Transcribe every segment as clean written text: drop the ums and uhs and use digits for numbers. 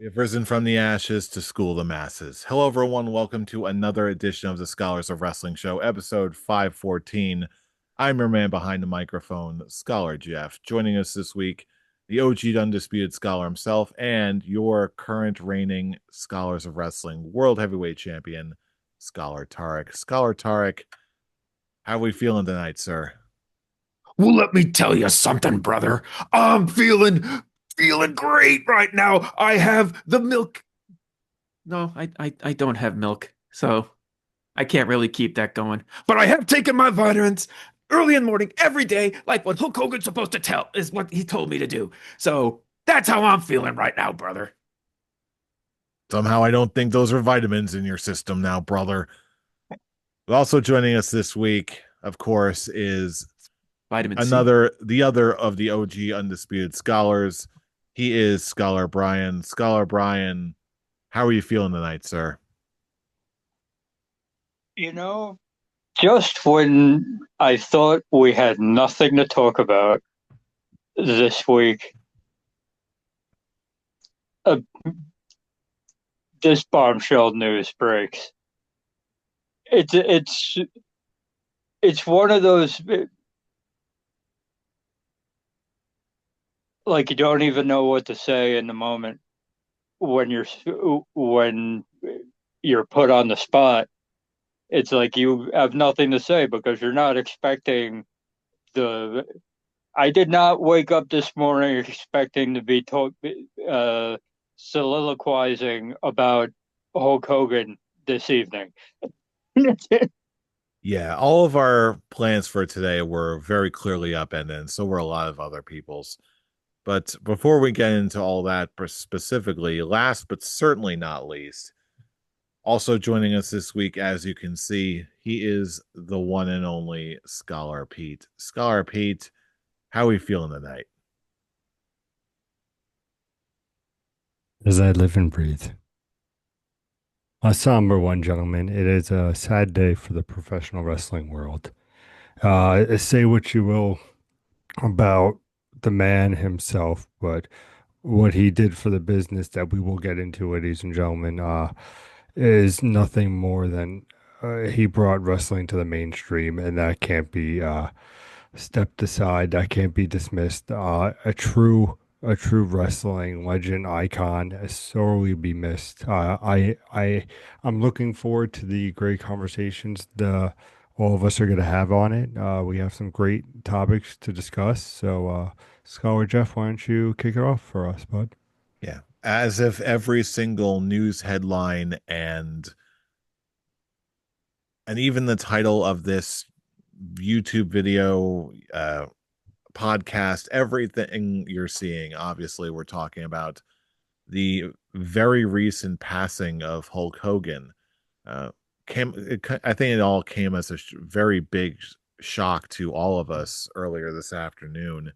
We have risen from the ashes to school the masses. Hello, everyone. Welcome to another edition of the Scholars of Wrestling Show, episode 514. I'm your man behind the microphone, Scholar Jeff. Joining us this week, the OG Undisputed Scholar himself, and your current reigning Scholars of Wrestling World Heavyweight Champion, Scholar Tarek. Scholar Tarek, how are we feeling tonight, sir? Well, let me tell you something, brother. I'm feeling great right now. I have the milk. No, I don't have milk, so I can't really keep that going. But I have taken my vitamins early in the morning every day, like what Hulk Hogan's supposed to tell is what he told me to do. So that's how I'm feeling right now, brother. Somehow I don't think those are vitamins in your system now, brother. Also joining us this week, of course, is Vitamin C. the other of the OG Undisputed Scholars. He is Scholar Brian. Scholar Brian, how are you feeling tonight, sir? You know, just when I thought we had nothing to talk about this week, uh, this bombshell news breaks. It's it's it's one of those like you don't even know what to say in the moment when you're put on the spot. It's like you have nothing to say because you're not expecting the. I did not wake up this morning expecting to be told, soliloquizing about Hulk Hogan this evening. Yeah, all of our plans for today were very clearly upended, and so were a lot of other people's. But before we get into all that specifically, last but certainly not least, also joining us this week, as you can see, he is the one and only Scholar Pete. Scholar Pete, how are we feeling tonight? As I live and breathe. A somber one, gentlemen. It is a sad day for the professional wrestling world. Say what you will about the man himself, but what he did for the business that we will get into, ladies and gentlemen, is nothing more than he brought wrestling to the mainstream, and that can't be stepped aside. That can't be dismissed. A true wrestling legend icon is sorely be missed. I'm looking forward to the great conversations the all of us are going to have on it. We have some great topics to discuss. So, Scholar Jeff, why don't you kick it off for us, bud? Yeah, as if every single news headline and even the title of this YouTube video, podcast, everything you're seeing, obviously, we're talking about the very recent passing of Hulk Hogan. Uh, I think it all came as a very big shock to all of us earlier this afternoon,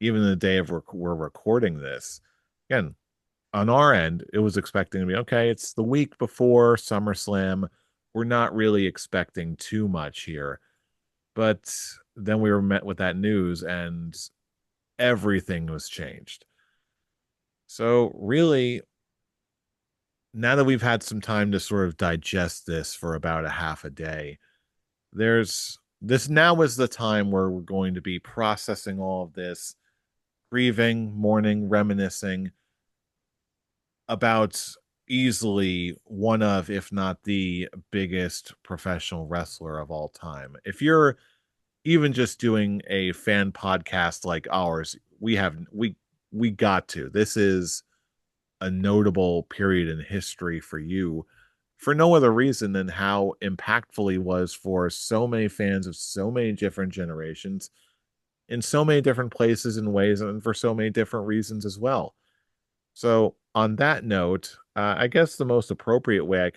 even the day of we're recording this. Again, on our end, it was expecting to be okay. It's the week before SummerSlam. We're not really expecting too much here. But then we were met with that news and everything was changed. So, really, now that we've had some time to sort of digest this for about a half a day, there's this now is the time where we're going to be processing all of this, grieving, mourning, reminiscing about easily one of, if not the biggest professional wrestler of all time. If you're even just doing a fan podcast like ours, we got to. This is a notable period in history for you for no other reason than how impactful he was for so many fans of so many different generations in so many different places and ways and for so many different reasons as well. So on that note, I guess the most appropriate way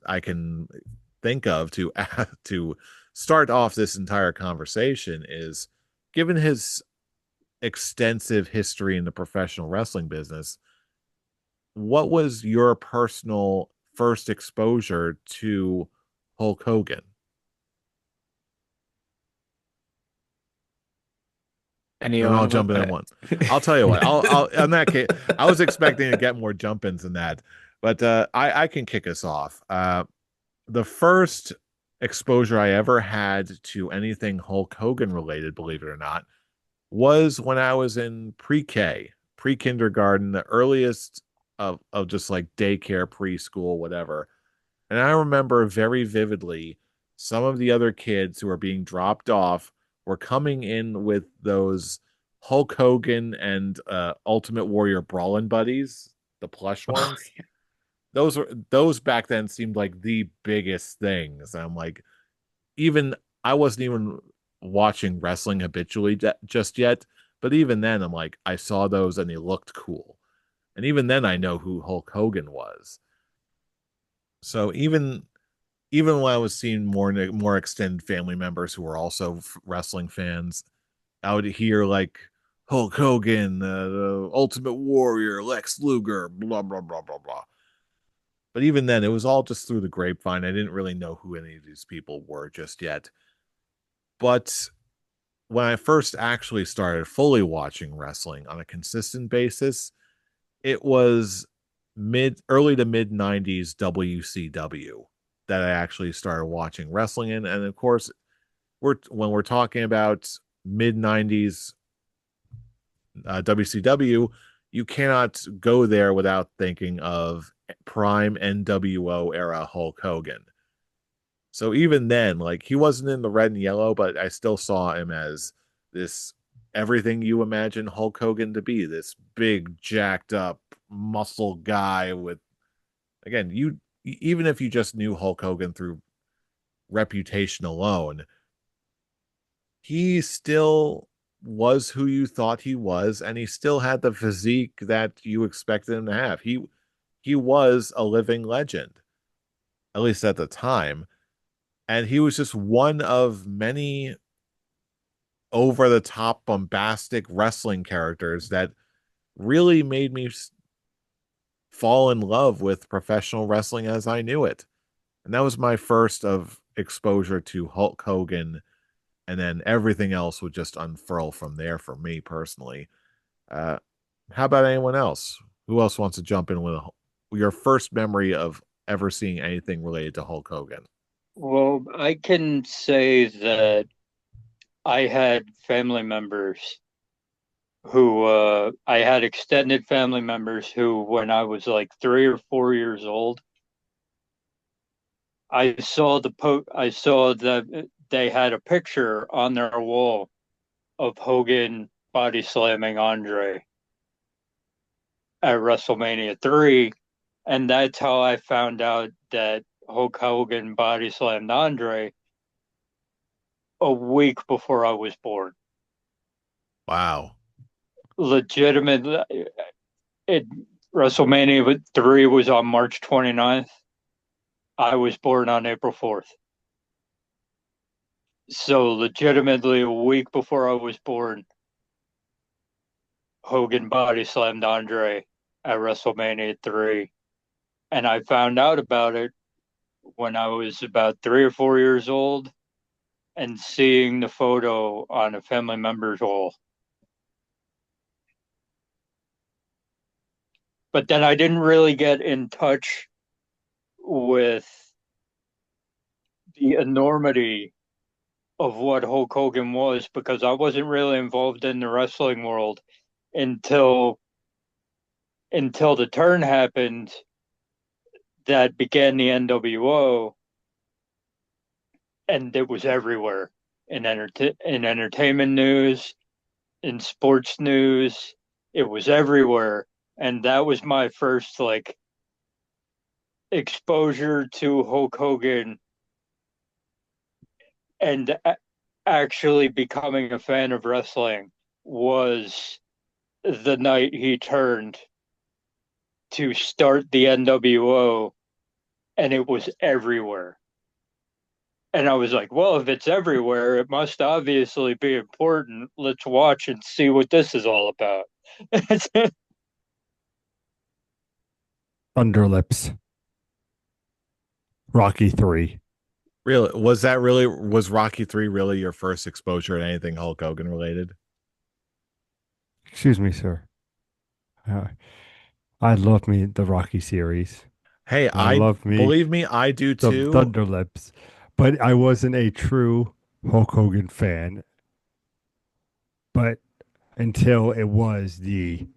I can think of to to start off this entire conversation is given his extensive history in the professional wrestling business, what was your personal first exposure to Hulk Hogan? Anyone They're all want jumping in that? one. I'll tell you what. I'll in that case, I was expecting to get more jump ins than that, but I can kick us off. The first exposure I ever had to anything Hulk Hogan related, believe it or not, was when I was in pre-K, pre-kindergarten, the earliest of just like daycare, preschool, whatever. And I remember very vividly some of the other kids who were being dropped off were coming in with those Hulk Hogan and Ultimate Warrior Brawling Buddies, the plush Oh, ones. Those back then seemed like the biggest things. I'm like, even I wasn't even watching wrestling habitually just yet, but even then, I'm like, I saw those and they looked cool. And even then, I know who Hulk Hogan was. So even when I was seeing more extended family members who were also wrestling fans, I would hear like Hulk Hogan, the Ultimate Warrior, Lex Luger, blah blah blah blah blah. But even then, it was all just through the grapevine. I didn't really know who any of these people were just yet. But when I first actually started fully watching wrestling on a consistent basis, it was mid early to mid 90s WCW that I actually started watching wrestling in. And of course, we're talking about mid 90s WCW, you cannot go there without thinking of prime NWO era Hulk Hogan. So even then, like he wasn't in the red and yellow, but I still saw him as this everything you imagine Hulk Hogan to be, this big jacked up muscle guy with again, you even if you just knew Hulk Hogan through reputation alone, he still was who you thought he was, and he still had the physique that you expected him to have. He was a living legend, at least at the time. And he was just one of many over the top bombastic wrestling characters that really made me fall in love with professional wrestling as I knew it. And that was my first of exposure to Hulk Hogan, and then everything else would just unfurl from there for me personally. Uh, how about anyone else? Who else wants to jump in with your first memory of ever seeing anything related to Hulk Hogan? Well, I can say that I had family members I had extended family members who, when I was like 3 or 4 years old, I saw that they had a picture on their wall of Hogan body slamming Andre at WrestleMania 3, and that's how I found out that Hulk Hogan body slammed Andre a week before I was born. Wow. Legitimate. It WrestleMania 3 was on March 29th. I was born on April 4th. So legitimately a week before I was born, Hogan body slammed Andre at WrestleMania 3. And I found out about it when I was about 3 or 4 years old and seeing the photo on a family member's wall. But then I didn't really get in touch with the enormity of what Hulk Hogan was because I wasn't really involved in the wrestling world until the turn happened that began the NWO, and it was everywhere in entertainment news, in sports news. It was everywhere, and that was my first like exposure to Hulk Hogan and actually becoming a fan of wrestling was the night he turned to start the NWO, and it was everywhere. And I was like, well, if it's everywhere, it must obviously be important. Let's watch and see what this is all about. Underlips. Rocky 3. Was Rocky 3 really your first exposure to anything Hulk Hogan related? Excuse me, sir. Uh, I love me the Rocky series. Hey, I I love me believe me, I do the too. Thunderlips, but I wasn't a true Hulk Hogan fan. But until it was the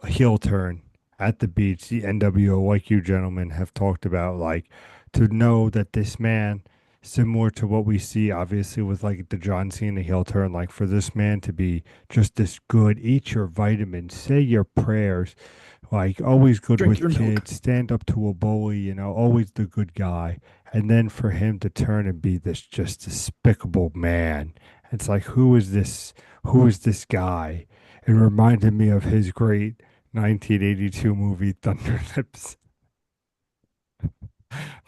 heel turn at the beach, the NWO, like you gentlemen have talked about, like to know that this man, similar to what we see obviously with like the John Cena heel turn, like for this man to be just this good, eat your vitamins, say your prayers, like always good Drink with your milk. kids, stand up to a bully, always the good guy. And then for him to turn and be this just despicable man. It's like, who is this guy? It reminded me of his great 1982 movie Thunderlips.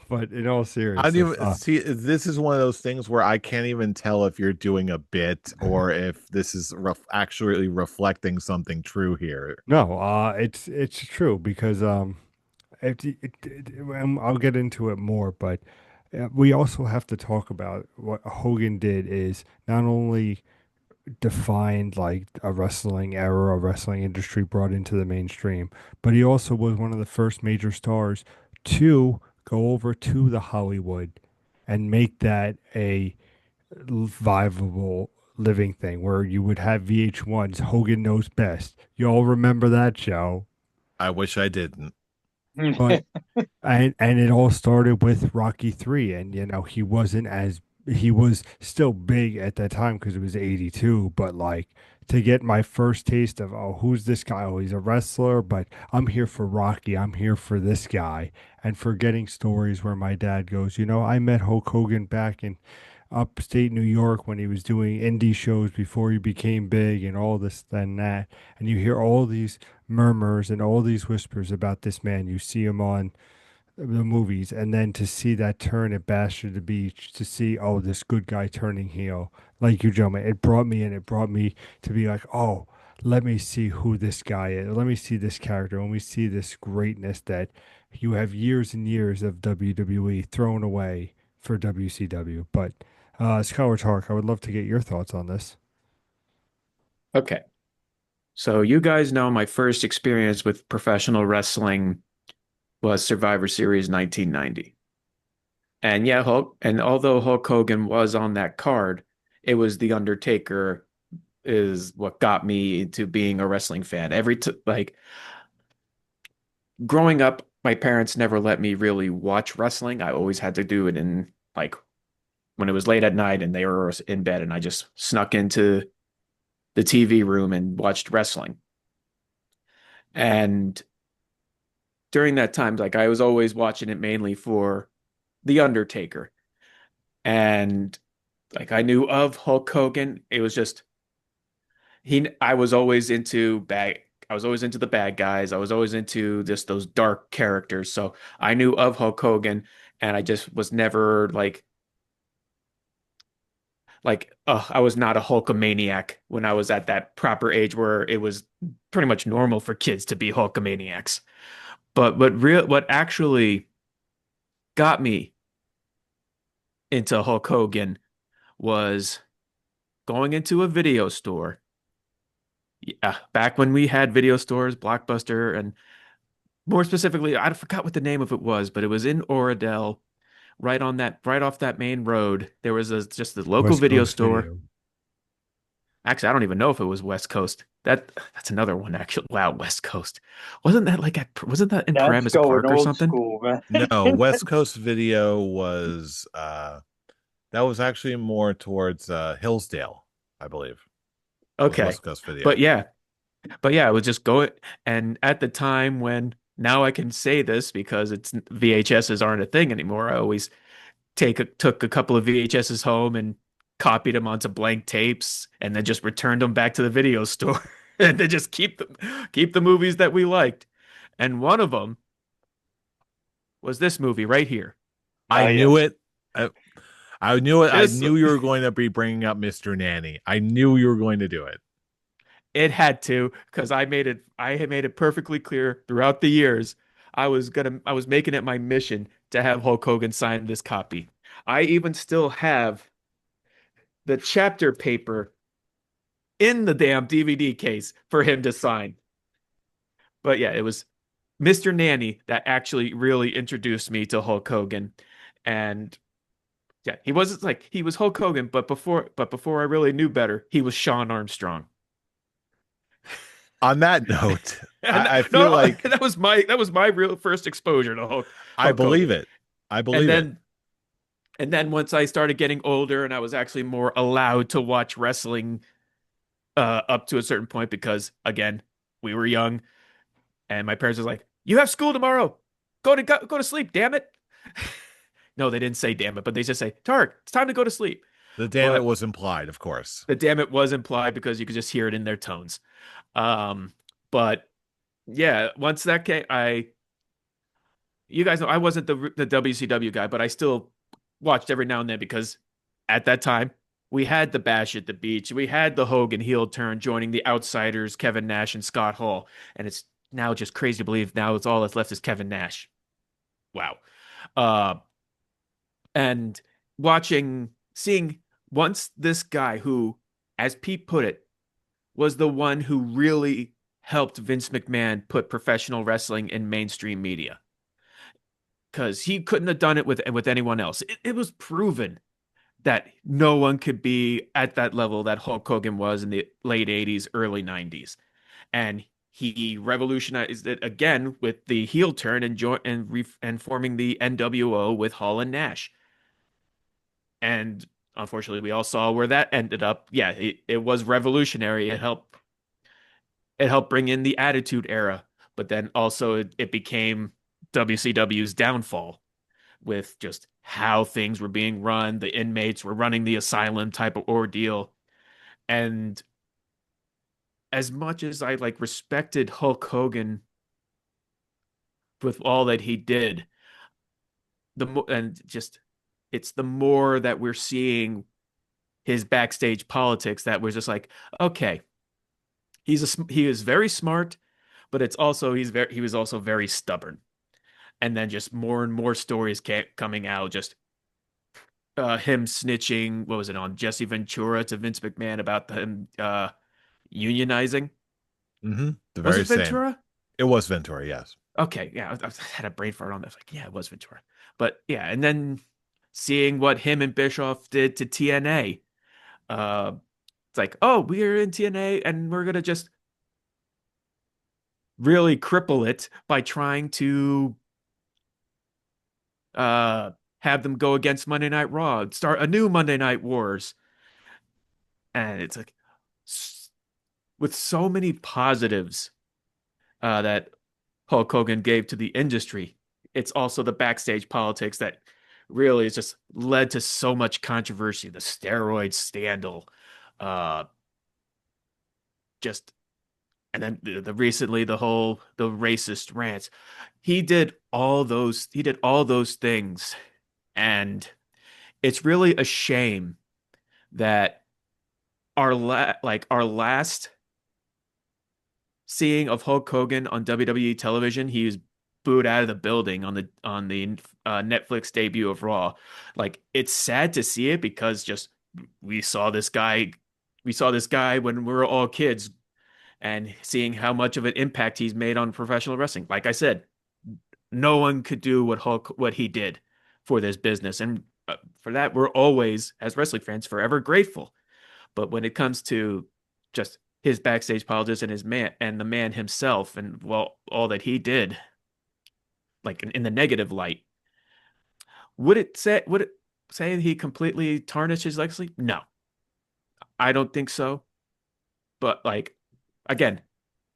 But in all I don't seriousness, even see. This is one of those things where I can't even tell if you're doing a bit or if this is actually reflecting something true here. no, it's true because I'll get into it more, but we also have to talk about what Hogan did is not only defined like a wrestling era, a wrestling industry brought into the mainstream, but he also was one of the first major stars to go over to the Hollywood and make that a viable living thing where you would have VH1's Hogan Knows Best. You all remember that show? I wish I didn't. But and it all started with Rocky 3, and he was still big at that time because it was 82, but like to get my first taste of, oh, who's this guy? Oh, he's a wrestler, but I'm here for Rocky. I'm here for this guy. And for getting stories where my dad goes, I met Hulk Hogan back in upstate New York when he was doing indie shows before he became big and all this and that. And you hear all these murmurs and all these whispers about this man. You see him on the movies, and then to see that turn at Bash at the Beach, to see, oh, this good guy turning heel, like you, gentlemen, it brought me in. It brought me to be like, oh, let me see who this guy is. Let me see this character. Let me see this greatness that you have years and years of WWE thrown away for WCW. But Scholar Talk, I would love to get your thoughts on this. Okay. So you guys know my first experience with professional wrestling was Survivor Series 1990. And yeah, and although Hulk Hogan was on that card, it was The Undertaker is what got me into being a wrestling fan. Like growing up, my parents never let me really watch wrestling. I always had to do it in like when it was late at night and they were in bed and I just snuck into the TV room and watched wrestling. And during that time, like I was always watching it mainly for The Undertaker. And like I knew of Hulk Hogan. It was just I was always into bad I was always into the bad guys. I was always into just those dark characters. So I knew of Hulk Hogan and I just was never I was not a Hulkamaniac when I was at that proper age where it was pretty much normal for kids to be Hulkamaniacs. But what actually got me into Hulk Hogan was going into a video store. Yeah, back when we had video stores, Blockbuster, and more specifically, I forgot what the name of it was, but it was in Oradell, right off that main road. There was just a local West video Coast store. Video. Actually, I don't even know if it was West Coast. That's another one actually. Wow, West Coast. Wasn't that in That's Paramus going Park or old something? school, man. No, West Coast Video was that was actually more towards Hillsdale, I believe. Was Okay. West Coast But Video. yeah, I was just going and at the time when now I can say this because it's VHSs aren't a thing anymore. I always took a couple of VHSs home and copied them onto blank tapes and then just returned them back to the video store and then just keep the movies that we liked. And one of them was this movie right here. I Ah, knew yes. it. I knew it. I This knew you were going to be bringing up Mr. Nanny. I knew you were going to do it. It had to because I had made it perfectly clear throughout the years I was making it my mission to have Hulk Hogan sign this copy. I even still have the chapter paper in the damn DVD case for him to sign. But yeah, it was Mr. Nanny that actually really introduced me to Hulk Hogan. And yeah, he wasn't like he was Hulk Hogan, but before I really knew better, he was Sean Armstrong. On that note, And I feel no, like that was my real first exposure to I Hulk believe Hogan. it. I And believe it. then once I started getting older and I was actually more allowed to watch wrestling up to a certain point because again, we were young and my parents was like, "You have school tomorrow. Go to sleep, damn it." No, they didn't say damn it, but they just say, "Tark, it's time to go to sleep." The damn it But was implied, of course. the damn it was implied because you could just hear it in their tones. But yeah, once that came, you guys know I wasn't the WCW guy, but I still watched every now and then because at that time we had the Bash at the Beach, we had the Hogan heel turn joining the Outsiders, Kevin Nash and Scott Hall, and it's now just crazy to believe now it's all that's left is Kevin Nash. Wow. Uh, and seeing once this guy who, as Pete put it, was the one who really helped Vince McMahon put professional wrestling in mainstream media because he couldn't have done it with anyone else. It was proven that no one could be at that level that Hulk Hogan was in the late 80s, early 90s. And he revolutionized it again with the heel turn and forming the NWO with Hall and Nash. And unfortunately, we all saw where that ended up. Yeah, it was revolutionary. It helped bring in the Attitude Era, but then also it became WCW's downfall with just how things were being run. The inmates were running the asylum type of ordeal. And as much as I like respected Hulk Hogan with all that he did, and just it's the more that we're seeing his backstage politics that was just like, okay, he is very smart, but it's also he was also very stubborn. And then just more and more stories kept coming out, just him snitching, what was it, on Jesse Ventura to Vince McMahon about him unionizing. The Was very it same. Ventura? It was Ventura, yes. Okay, yeah, I had a brain fart on that. Like, yeah, it was Ventura. But yeah, and then seeing what him and Bischoff did to TNA, uh, it's like, oh, we're in TNA and we're gonna just really cripple it by trying to uh have them go against Monday Night Raw, start a new Monday Night Wars. And it's like with so many positives that Hulk Hogan gave to the industry, it's also the backstage politics that really has just led to so much controversy. The steroid scandal, uh, just and then recently the racist rants. He did all those things, and it's really a shame that our last seeing of Hulk Hogan on WWE television, he was booed out of the building on the Netflix debut of Raw. Like it's sad to see it because just we saw this guy, we saw this guy when we were all kids, and seeing how much of an impact he's made on professional wrestling. Like I said, no one could do what he did for this business, and for that we're always, as wrestling fans, forever grateful. But when it comes to just his backstage politics and his man and the man himself and well all that he did, like in the negative light, would it say he completely tarnished his legacy? No, I don't think so. But like again,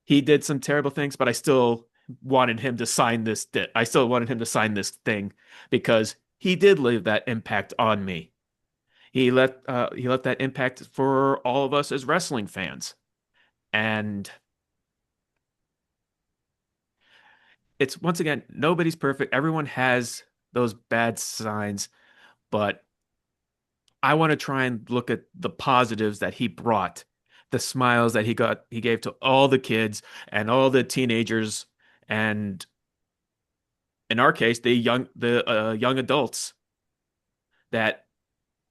he did some terrible things, but I still wanted him to sign this. I still wanted him to sign this thing because he did leave that impact on me. He left that impact for all of us as wrestling fans. And it's once again, nobody's perfect. Everyone has those bad signs, but I want to try and look at the positives that he brought, the smiles that he gave to all the kids and all the teenagers, and in our case, the young adults that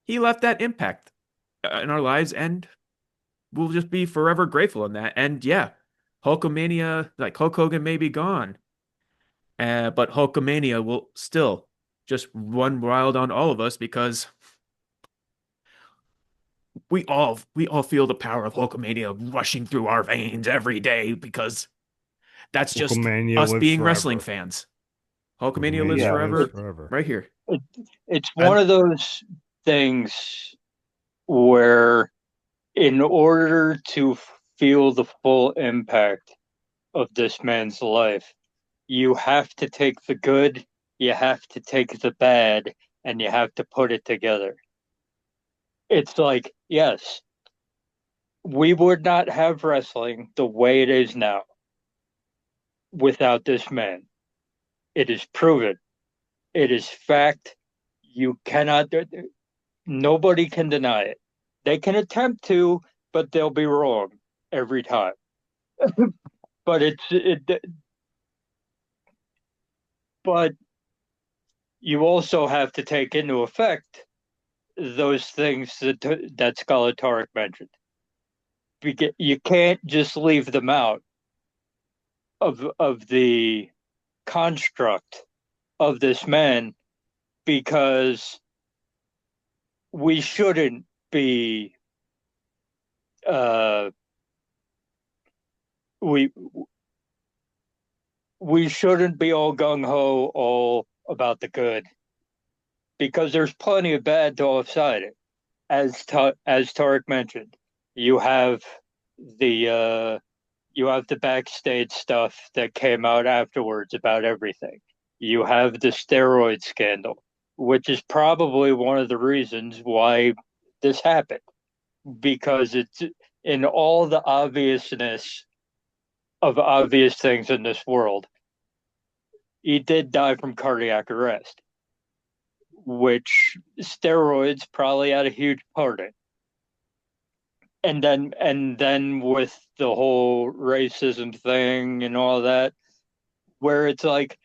he left that impact in our lives, and we'll just be forever grateful in that. And yeah, Hulkamania, like Hulk Hogan may be gone, but Hulkamania will still just run wild on all of us because we all feel the power of Hulkamania rushing through our veins every day because that's just Hulkamania us lives being wrestling forever. fans. Hulkamania lives Hulkamania Yeah, lives forever forever. right here. it, it's one And of those things where, in order to feel the full impact of this man's life, you have to take the good, you have to take the bad, and you have to put it together. It's like, yes, we would not have wrestling the way it is now without this man. It is proven. It is fact. You cannot, nobody can deny it. They can attempt to, but they'll be wrong every time. But but you also have to take into effect those things that Skeletoric mentioned. You can't just leave them out of the construct of this man because we shouldn't be uh we we shouldn't be all gung ho all about the good because there's plenty of bad to offside it. As Tarek mentioned, you have the you have the backstage stuff that came out afterwards about everything. You have the steroid scandal, which is probably one of the reasons why this happened, because it's in all the obviousness of obvious things in this world. He did die from cardiac arrest, which steroids probably had a huge part in. And then with the whole racism thing and all that, where it's like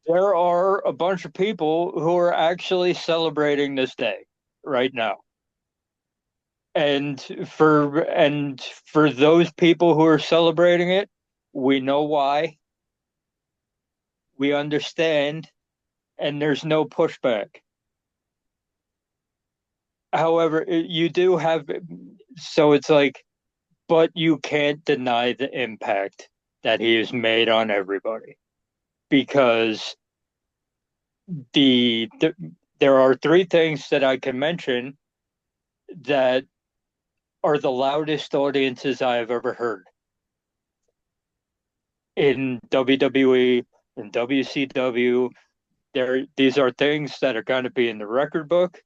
there are a bunch of people who are actually celebrating this day right now. And for those people who are celebrating it, we know why. We understand, and there's no pushback. However, you do have, so it's like, but you can't deny the impact that he has made on everybody because the there are three things that I can mention that are the loudest audiences I have ever heard in WWE, in WCW. These are things that are going to be in the record book.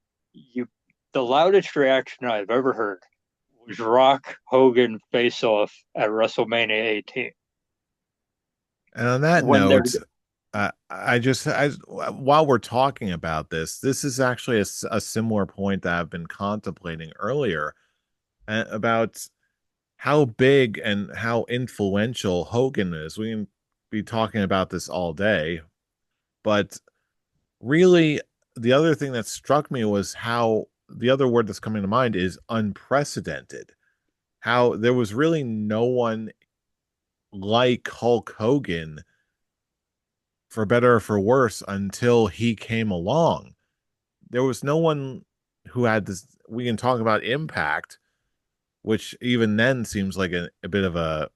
The loudest reaction I've ever heard was Rock Hogan face off at WrestleMania 18. and on that When they're note, while we're talking about this is actually a similar point that I've been contemplating earlier about how big and how influential Hogan is. We can be talking about this all day, but really, the other thing that struck me was how the other word that's coming to mind is unprecedented. How there was really no one like Hulk Hogan, for better or for worse, until he came along. There was no one who had this. We can talk about impact, which even then seems like a bit of a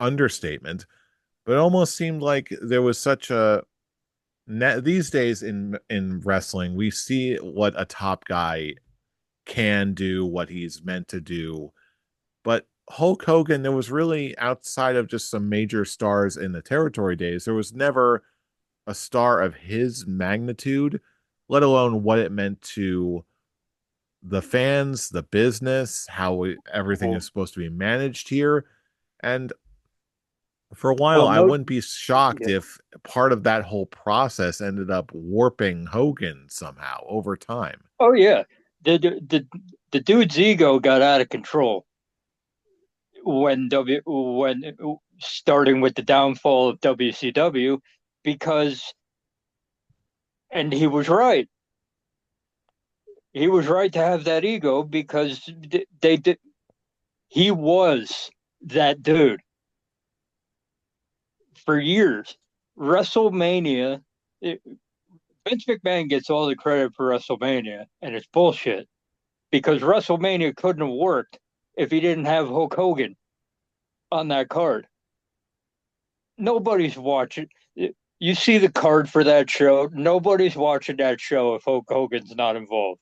understatement, but it almost seemed like there was such a these days in wrestling we see what a top guy can do, what he's meant to do. But Hulk Hogan, there was really, outside of just some major stars in the territory days, there was never a star of his magnitude, let alone what it meant to the fans, the business, how everything is supposed to be managed here. And for a while, well, I no, wouldn't be shocked yeah. if part of that whole process ended up warping Hogan somehow over time. Oh yeah, the dude's ego got out of control when starting with the downfall of WCW because, and he was right, he was right to have that ego because they did. He was that dude for years. WrestleMania, Vince McMahon gets all the credit for WrestleMania, and it's bullshit because WrestleMania couldn't have worked if he didn't have Hulk Hogan on that card. Nobody's watching. You see the card for that show. Nobody's watching that show if Hulk Hogan's not involved.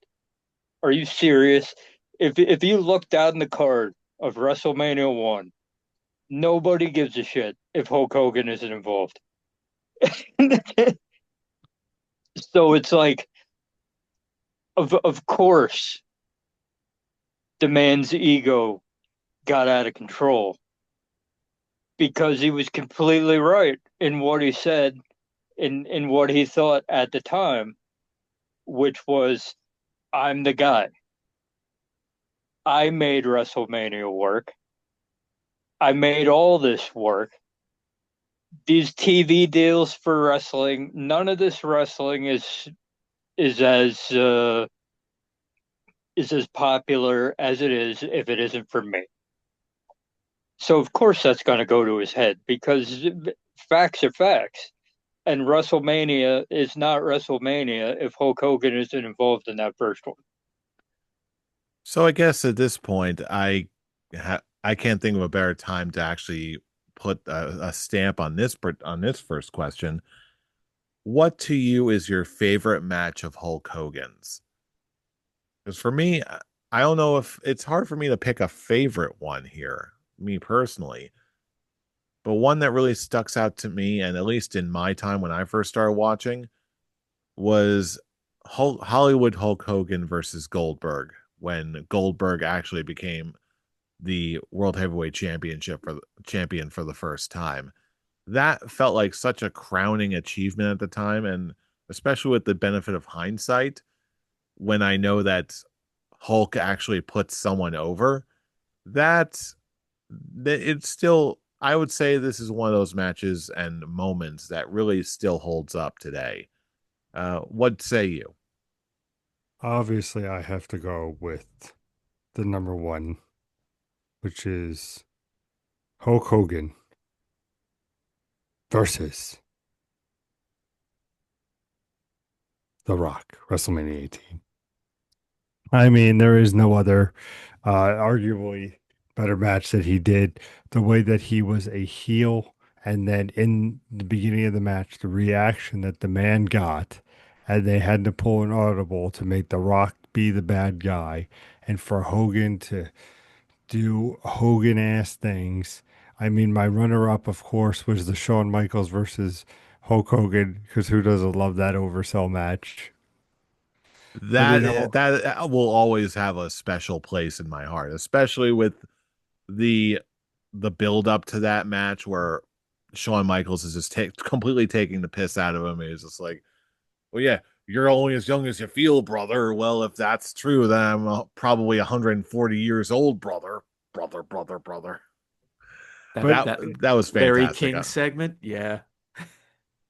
Are you serious? If you look down the card of WrestleMania 1, nobody gives a shit if Hulk Hogan isn't involved. So it's like, of course, the man's ego got out of control because he was completely right in what he said, in what he thought at the time, which was, I'm the guy. I made WrestleMania work. I made all this work. These TV deals for wrestling, none of this wrestling is as is as popular as it is if it isn't for me. So of course that's going to go to his head because facts are facts. And WrestleMania is not WrestleMania if Hulk Hogan isn't involved in that first one. So I guess at this point, I can't think of a better time to actually put a stamp on this first question. What to you is your favorite match of Hulk Hogan's? Because for me, I don't know if it's hard for me to pick a favorite one here, me personally. But one that really stuck out to me, and at least in my time when I first started watching, was Hollywood Hulk Hogan versus Goldberg, when Goldberg actually became the World Heavyweight Champion for the first time. That felt like such a crowning achievement at the time, and especially with the benefit of hindsight, when I know that Hulk actually puts someone over, that it's still, I would say this is one of those matches and moments that really still holds up today. What say you? Obviously, I have to go with the number one, which is Hulk Hogan versus The Rock, WrestleMania 18. I mean, there is no other, arguably better match that he did. The way that he was a heel, and then in the beginning of the match, the reaction that the man got, and they had to pull an audible to make The Rock be the bad guy, and for Hogan to do Hogan ass things. I mean, my runner up, of course, was the Shawn Michaels versus Hulk Hogan, because who doesn't love that oversell match? But you know, That will always have a special place in my heart, especially with the the build up to that match where Shawn Michaels is just completely taking the piss out of him. He's just like, "Well, yeah, you're only as young as you feel, brother. Well, if that's true, then I'm probably 140 years old, brother, brother." That but That that that was Larry fantastic. King segment, yeah.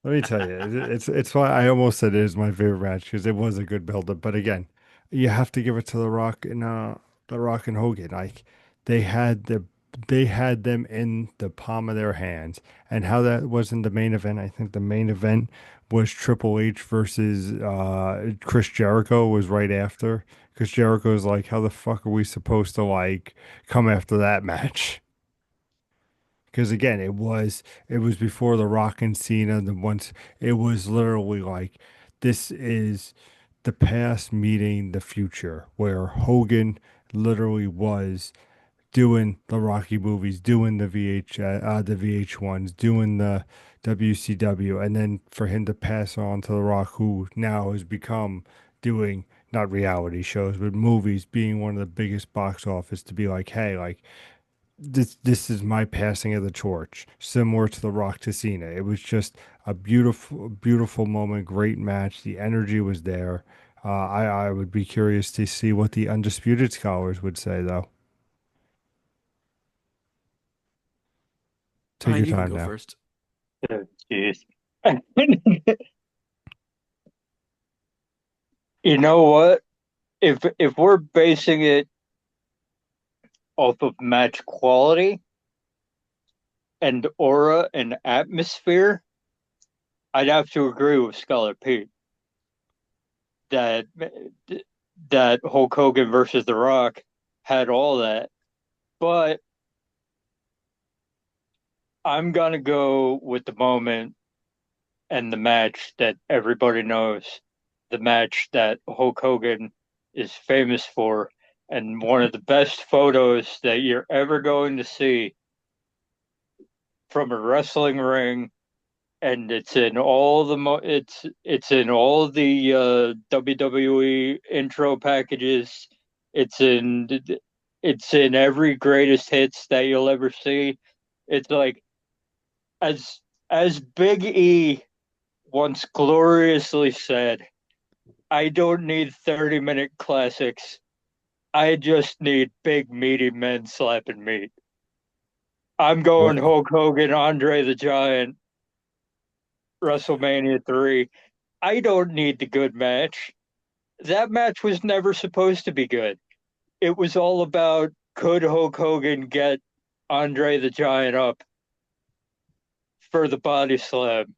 let me tell you, it's why I almost said it is my favorite match because it was a good build up. But again, you have to give it to The Rock and Hogan. Like they had the they had them in the palm of their hands, and how that was in the main event. I think the main event was Triple H versus Chris Jericho was right after. Because Jericho was like, how the fuck are we supposed to like come after that match? Because again, it was before the Rock and Cena. And once it was literally like this is the past meeting the future, where Hogan literally was doing the Rocky movies, doing the VH1s, doing the WCW, and then for him to pass on to the Rock, who now has become doing not reality shows but movies, being one of the biggest box office, to be like, hey, like this is my passing of the torch, similar to the Rock to Cena. It was just a beautiful moment, great match. The energy was there. I would be curious to see what the undisputed scholars would say, though. Take Fine, your you can time go now. first. Jeez. You know what? if we're basing it off of match quality and aura and atmosphere, I'd have to agree with Scholar Pete that Hulk Hogan versus The Rock had all that. But I'm gonna go with the moment and the match that everybody knows, the match that Hulk Hogan is famous for, and one of the best photos that you're ever going to see from a wrestling ring. And it's in all the it's in all the WWE intro packages. It's in it's in every greatest hits that you'll ever see. It's like as Big E once gloriously said, I don't need 30-minute classics. I just need big meaty men slapping meat. I'm going Well, Hulk Hogan, Andre the Giant, WrestleMania 3. I don't need the good match. That match was never supposed to be good. It was all about could Hulk Hogan get Andre the Giant up for the body slam?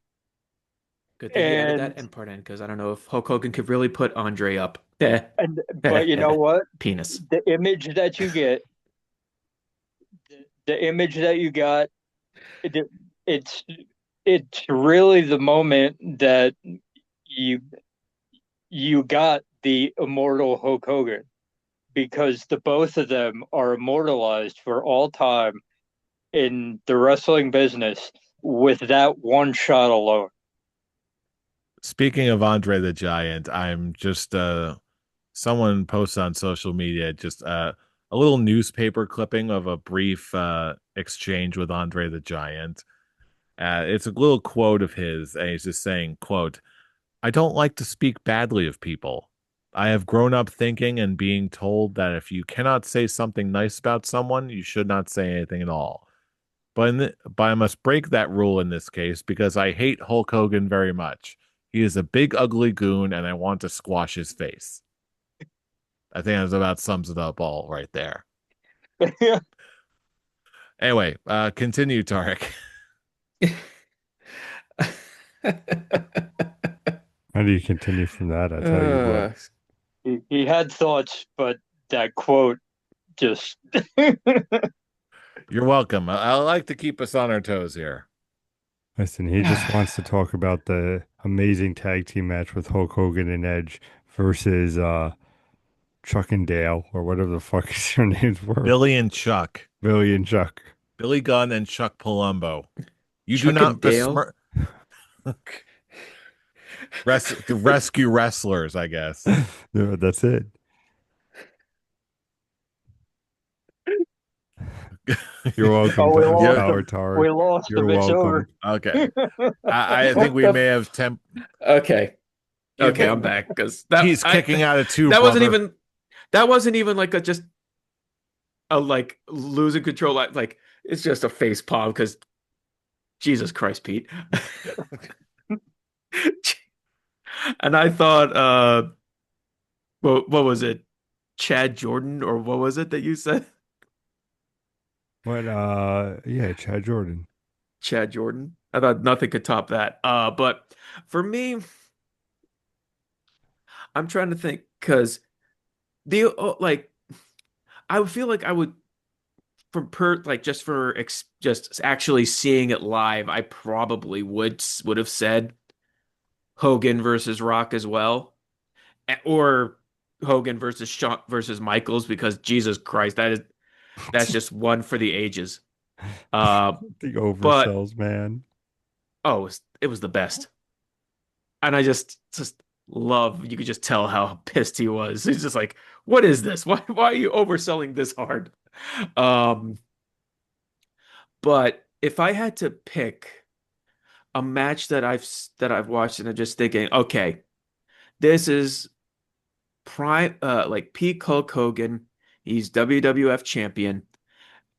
Good thing you added that And end part in because I don't know if Hulk Hogan could really put Andre up. but you know what? Penis. The image that you get, the image that you got, it, it's it's really the moment that you you got the immortal Hulk Hogan because the both of them are immortalized for all time in the wrestling business with that one shot alone. Speaking of Andre the Giant, I'm just someone posted on social media just a little newspaper clipping of a brief exchange with Andre the Giant. It's a little quote of his, and he's just saying, quote, I don't like to speak badly of people. I have grown up thinking and being told that if you cannot say something nice about someone, you should not say anything at all. But I must break that rule in this case because I hate Hulk Hogan very much. He is a big, ugly goon, and I want to squash his face. I think that about sums it up all right there. Anyway, continue, Tarek. how do you continue from that? I tell you what. Uh, He had thoughts, but that quote just You're welcome. I like to keep us on our toes here. Listen, he just wants to talk about the amazing tag team match with Hulk Hogan and Edge versus Chuck and Dale, or whatever the fuck their names were. Billy and Chuck. Billy and Chuck. Billy Gunn and Chuck Palumbo. You do Chuck and not Dale. besmirch rescue wrestlers, I guess. Yeah, that's it. You're welcome. oh we Thomas lost Yeah. Power him. We Tower. lost You're him. It's welcome. over. Okay. I think What we the? may have Okay. you've Okay, been I'm back because he's kicking out of two, that wasn't brother. even that wasn't even like a just a like losing control. Like it's just a face palm because Jesus Christ, Pete. And I thought, what was it? Chad Jordan or what was it that you said? But yeah, Chad Jordan. Chad Jordan. I thought nothing could top that. But for me, I'm trying to think because like I would feel like I would from per like just for just actually seeing it live, I probably would have said Hogan versus Rock as well, or Hogan versus Shawn versus Michaels because Jesus Christ, that's just one for the ages. Uh, The but oversells, man. oh, it was the best, and I just love. You could just tell how pissed he was. He's just like, "What is this? Why are you overselling this hard?" Um, but if I had to pick a match that I've watched and I'm just thinking, okay, this is prime like peak Hulk Hogan. He's WWF champion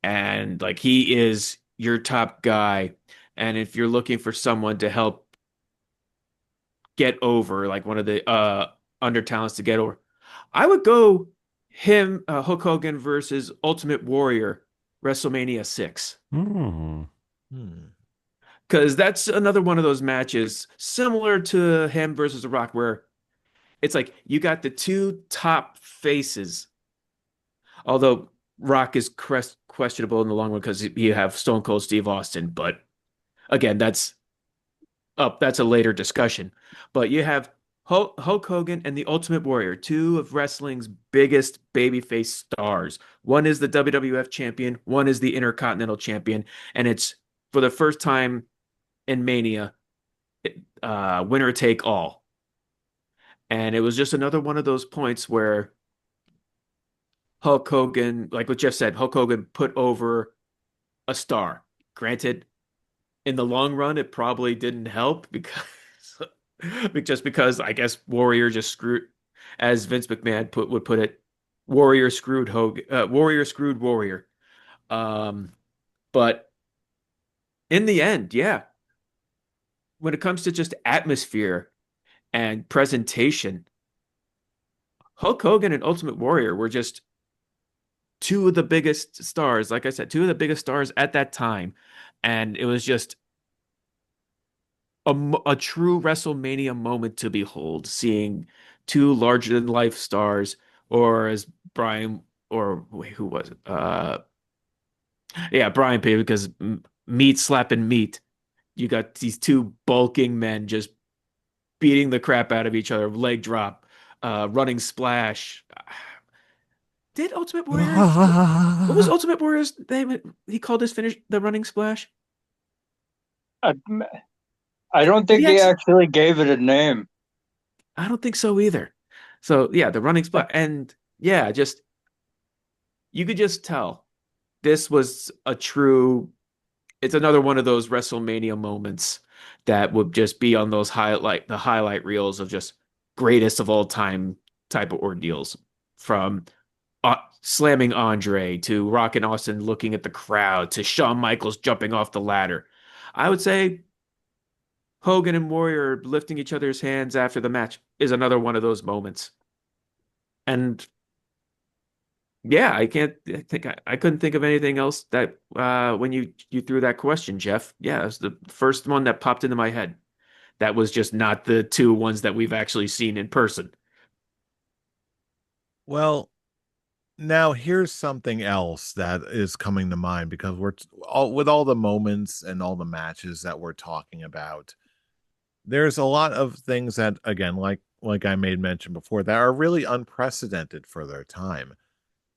and like he is your top guy. And if you're looking for someone to help get over, like one of the under talents to get over, I would go him, Hulk Hogan versus Ultimate Warrior, WrestleMania 6. Hmm. Hmm. Because that's another one of those matches similar to him versus The Rock, where it's like you got the two top faces, although Rock is questionable in the long run because you have Stone Cold Steve Austin. But again, that's a later discussion. But you have Hulk Hogan and the Ultimate Warrior, two of wrestling's biggest babyface stars. One is the WWF champion, one is the Intercontinental champion, and it's for the first time in Mania, winner take all. And it was just another one of those points where Hulk Hogan, like what Jeff said, Hulk Hogan put over a star. Granted, in the long run, it probably didn't help because just because I guess Warrior just screwed, as Vince McMahon would put it, Warrior screwed Hogan, Warrior screwed Warrior. Um, but in the end, yeah, when it comes to just atmosphere and presentation, Hulk Hogan and Ultimate Warrior were just two of the biggest stars. Like I said, two of the biggest stars at that time, and it was just a true WrestleMania moment to behold, seeing two larger than life stars, or as Brian, or wait, who was it? Yeah, Brian Pay, because meat slapping meat. You got these two bulking men just beating the crap out of each other, leg drop, running splash. Did Ultimate Warrior? What was Ultimate Warrior's name? He called his finish the running splash. I, I don't Did think he they actually? actually gave it a name. I don't think so either. So yeah, the running splash, and yeah, just you could just tell this was a true. It's another one of those WrestleMania moments that would just be on those highlight reels of just greatest of all time type of ordeals, from slamming Andre to Rock and Austin looking at the crowd to Shawn Michaels jumping off the ladder. I would say Hogan and Warrior lifting each other's hands after the match is another one of those moments. And yeah, I think I couldn't think of anything else that when you threw that question, Jeff. Yeah, it was the first one that popped into my head. That was just not the two ones that we've actually seen in person. Well, now here's something else that is coming to mind because all with all the moments and all the matches that we're talking about. There's a lot of things that, again, like I made mention before, that are really unprecedented for their time.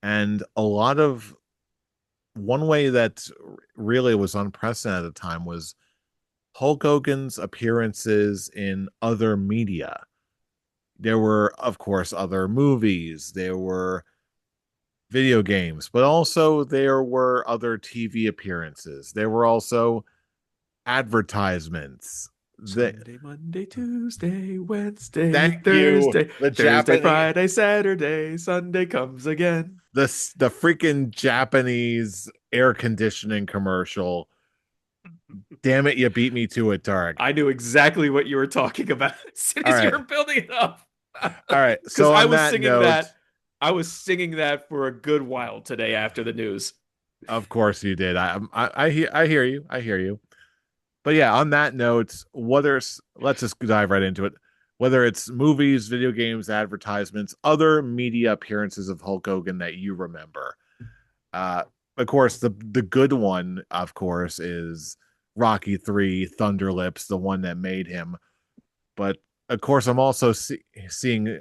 And a lot of one way that really was unprecedented at the time was Hulk Hogan's appearances in other media. There were, of course, other movies, there were video games, but also there were other TV appearances. There were also advertisements. Sunday, Monday, Tuesday, Wednesday, Thank you. Thursday, The Thursday, Japanese, Friday, Saturday, Sunday comes again. the freaking Japanese air conditioning commercial. Damn it, you beat me to it, Tarek. I knew exactly what you were talking about as soon All as you right. were building it up. All right. Because So on that note, I was singing that for a good while today after the news. of course you did. I hear you. I hear you. But yeah, on that note, let's just dive right into it. Whether it's movies, video games, advertisements, other media appearances of Hulk Hogan that you remember. Uh, of course, the good one, of course, is Rocky 3, Thunder Lips, the one that made him. But of course, I'm also seeing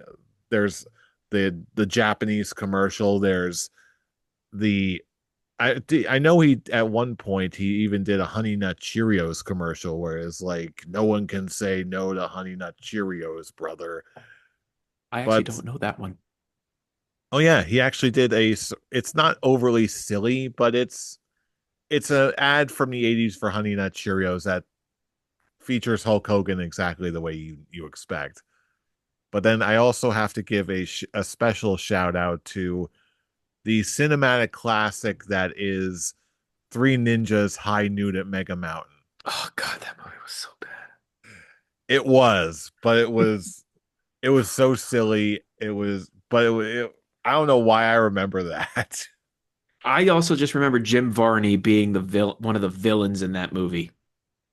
there's the Japanese commercial. There's the I know he at one point he even did a Honey Nut Cheerios commercial where it's like no one can say no to Honey Nut Cheerios, brother. I actually But don't know that one. oh yeah, he actually did it's not overly silly, but it's an ad from the 80s for Honey Nut Cheerios that features Hulk Hogan exactly the way you expect. But then I also have to give a special shout out to the cinematic classic that is Three Ninjas High Noon at Mega Mountain. Oh God, that movie was so bad. It was, but it was so silly. It was but I don't know why I remember that. I also just remember Jim Varney being one of the villains in that movie.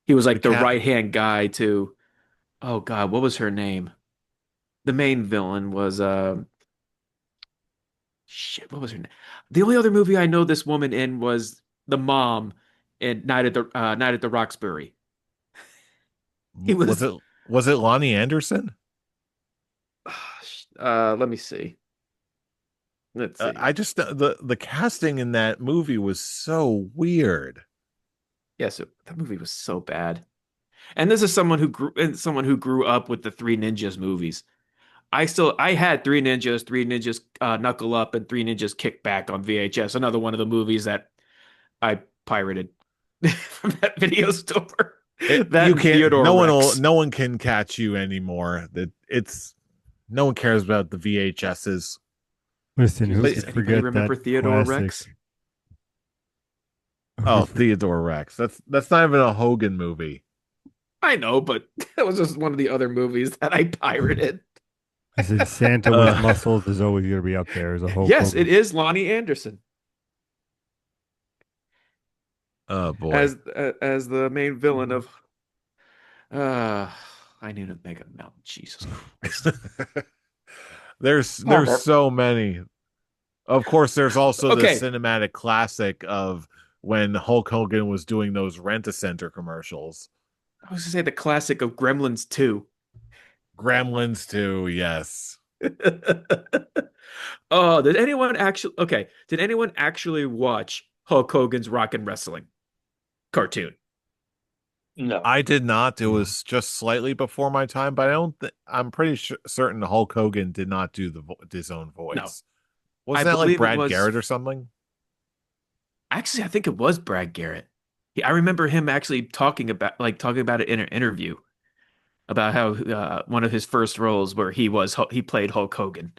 He was The like the cat. right-hand guy to, oh God, what was her name? The main villain was shit, what was her name? The only other movie I know this woman in was the mom in Night at the Roxbury. He Was was it Lonnie Anderson? let me see. Let's see. I just the casting in that movie was so weird. Yes, that movie was so bad. And this is someone who grew up with the Three Ninjas movies. I had Three Ninjas Knuckle Up, and Three Ninjas Kick Back on VHS. Another one of the movies that I pirated from that video store. That You and can't. Theodore Rex. No one can catch you anymore. That it's no one cares about the VHSs. Listen, who But Does could anybody forget that remember Theodore Rex? classic? oh, Theodore Rex. That's not even a Hogan movie. I know, but that was just one of the other movies that I pirated. I said Santa with Uh, muscles is always going to be up there as a Hulk Yes, it Hogan. is Lonnie Anderson oh boy. as the main villain of uh I need to make a mountain. Jesus Christ. There's so many. Of course, there's also the Okay, cinematic classic of when Hulk Hogan was doing those Rent-A-Center commercials. I was gonna say the classic of Gremlins 2. Gremlins too, yes. Oh, did anyone actually watch Hulk Hogan's Rock and Wrestling cartoon? No. I did not. It was just slightly before my time, but I don't. I'm pretty certain Hulk Hogan did not do his own No. voice. I Wasn't that like believe it Brad was Garrett or something? actually I think it was Brad Garrett. I remember him actually talking about it in an interview about how one of his first roles where he played Hulk Hogan.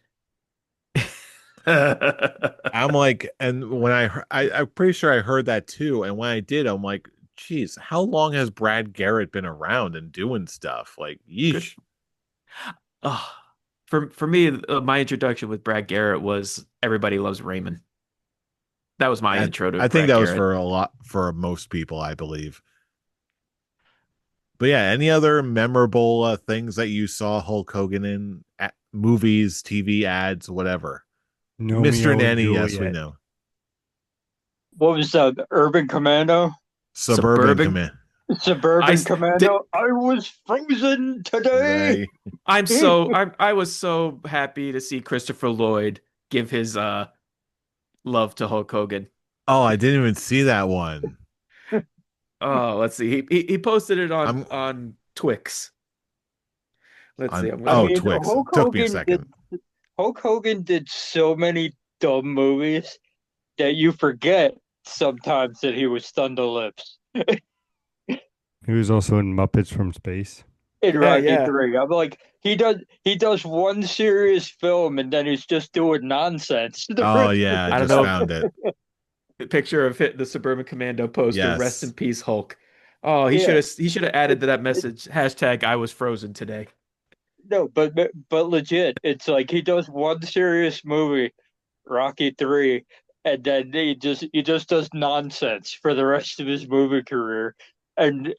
I'm like, and when I'm pretty sure I heard that too. And when I did, I'm like, geez, how long has Brad Garrett been around and doing stuff? Like, Good. yeesh. Oh, for me, my introduction with Brad Garrett was Everybody Loves Raymond. That was my intro to I think Brad that was Garrett. for a lot for most people, I believe. But yeah, any other memorable things that you saw Hulk Hogan in movies, TV ads, whatever? Mr. Romeo and Nanny, yes, we Juliet. know. What was that? Urban Commando? Suburban Suburban. Command. I Suburban s- did. Commando? I was frozen today. They, I was so happy to see Christopher Lloyd give his love to Hulk Hogan. oh, I didn't even see that one. Oh, let's see. He posted it I'm on Twix. Let's see. on I'm I gonna. oh mean, Twix. Took me a second. Hulk Hogan did so many dumb movies that you forget sometimes that he was Thunder Lips He was also in Muppets from Space. in Yeah, Rocky yeah. 3. I'm like, he does one serious film and then he's just doing nonsense the Oh rest of yeah, I I don't just know found it. the picture of the Suburban Commando poster. Rest in Yes. peace, Hulk. Oh, yeah. he should have added It, to that it, message hashtag I was frozen today. no, but legit, it's like he does one serious movie, Rocky 3, and then he just does nonsense for the rest of his movie career. And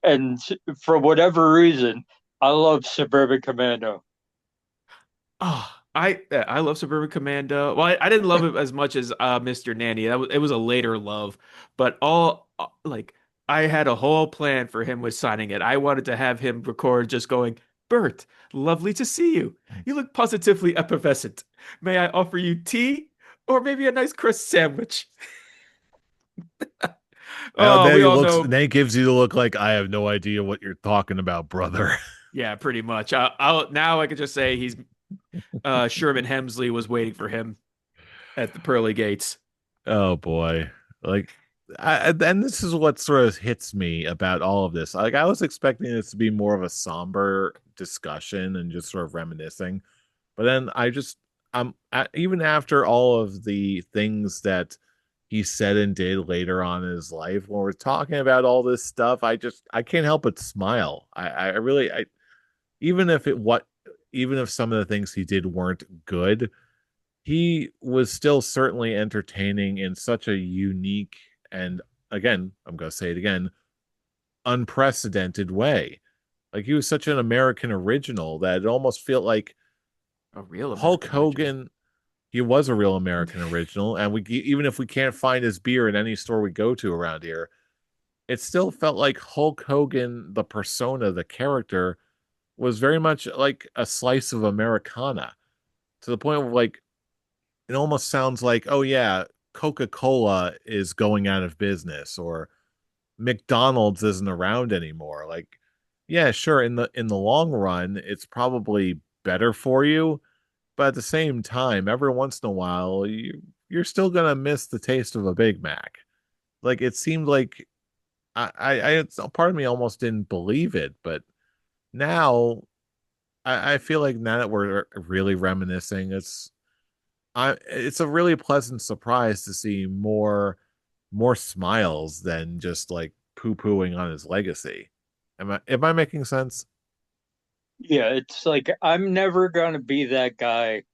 for whatever reason, I love Suburban Commando. Oh, I love Suburban Commando. Well, I didn't love it as much as Mr. Nanny. It was a later love, but like I had a whole plan for him with signing it. I wanted to have him record just going, "Bert, lovely to see you. You look positively effervescent. May I offer you tea or maybe a nice crust sandwich?" Oh, we all know. Then he gives you the look like I have no idea what you're talking about, brother. Yeah, pretty much. I'll now I could just say he's Sherman Hemsley was waiting for him at the pearly gates. Oh boy. Like and this is what sort of hits me about all of this. Like I was expecting this to be more of a somber discussion and just sort of reminiscing. But then even after all of the things that he said and did later on in his life, when we're talking about all this stuff, I can't help but smile. I really I even if it what even if some of the things he did weren't good, he was still certainly entertaining in such a unique and, again, I'm going to say it again, unprecedented way. Like he was such an American original that it almost felt like A real Hulk American original. Hogan, he was a real American original, and we even if we can't find his beer in any store we go to around here, it still felt like Hulk Hogan, the persona, the character, was very much like a slice of Americana to the point of like it almost sounds like, oh yeah, Coca-Cola is going out of business or McDonald's isn't around anymore. Like, yeah, sure, in the long run, it's probably better for you, but at the same time, every once in a while, you're still gonna miss the taste of a Big Mac. Like it seemed like part of me almost didn't believe it, but now I feel like now that we're really reminiscing, it's a really pleasant surprise to see more smiles than just like poo-pooing on his legacy. Am I making sense? Yeah, it's like I'm never gonna be that guy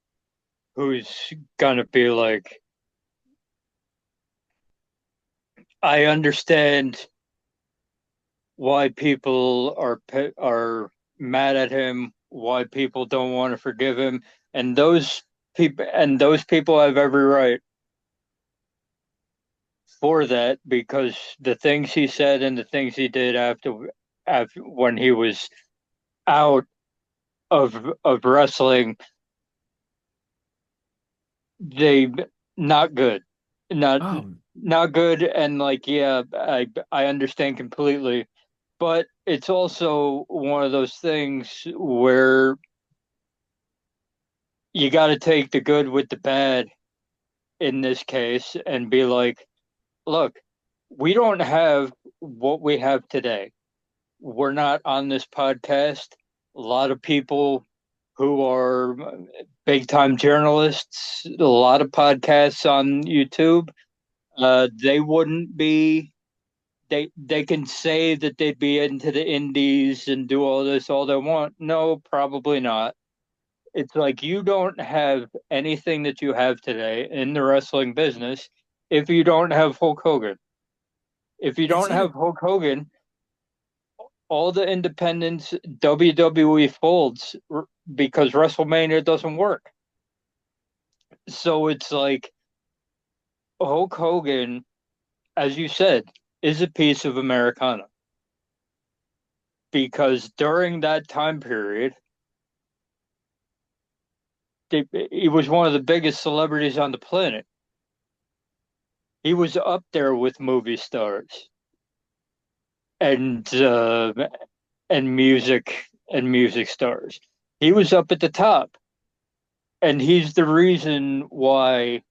who's gonna be like, I understand why people are mad at him, why people don't want to forgive him, and those people have every right for that because the things he said and the things he did after when he was out of wrestling, they not good, not Oh, not good, and like yeah, I understand completely, but it's also one of those things where you got to take the good with the bad in this case and be like, look, we don't have what we have today. We're not on this podcast. A lot of people who are big time journalists, a lot of podcasts on YouTube, they wouldn't be. They can say that they'd be into the indies and do all this all they want. No, probably not. It's like you don't have anything that you have today in the wrestling business if you don't have Hulk Hogan. If you is don't it? have Hulk Hogan, all the independents WWE folds because WrestleMania doesn't work. So it's like Hulk Hogan, as you said, is a piece of Americana because during that time period, he was one of the biggest celebrities on the planet. He was up there with movie stars and uh, and music stars. He was up at the top, and he's the reason why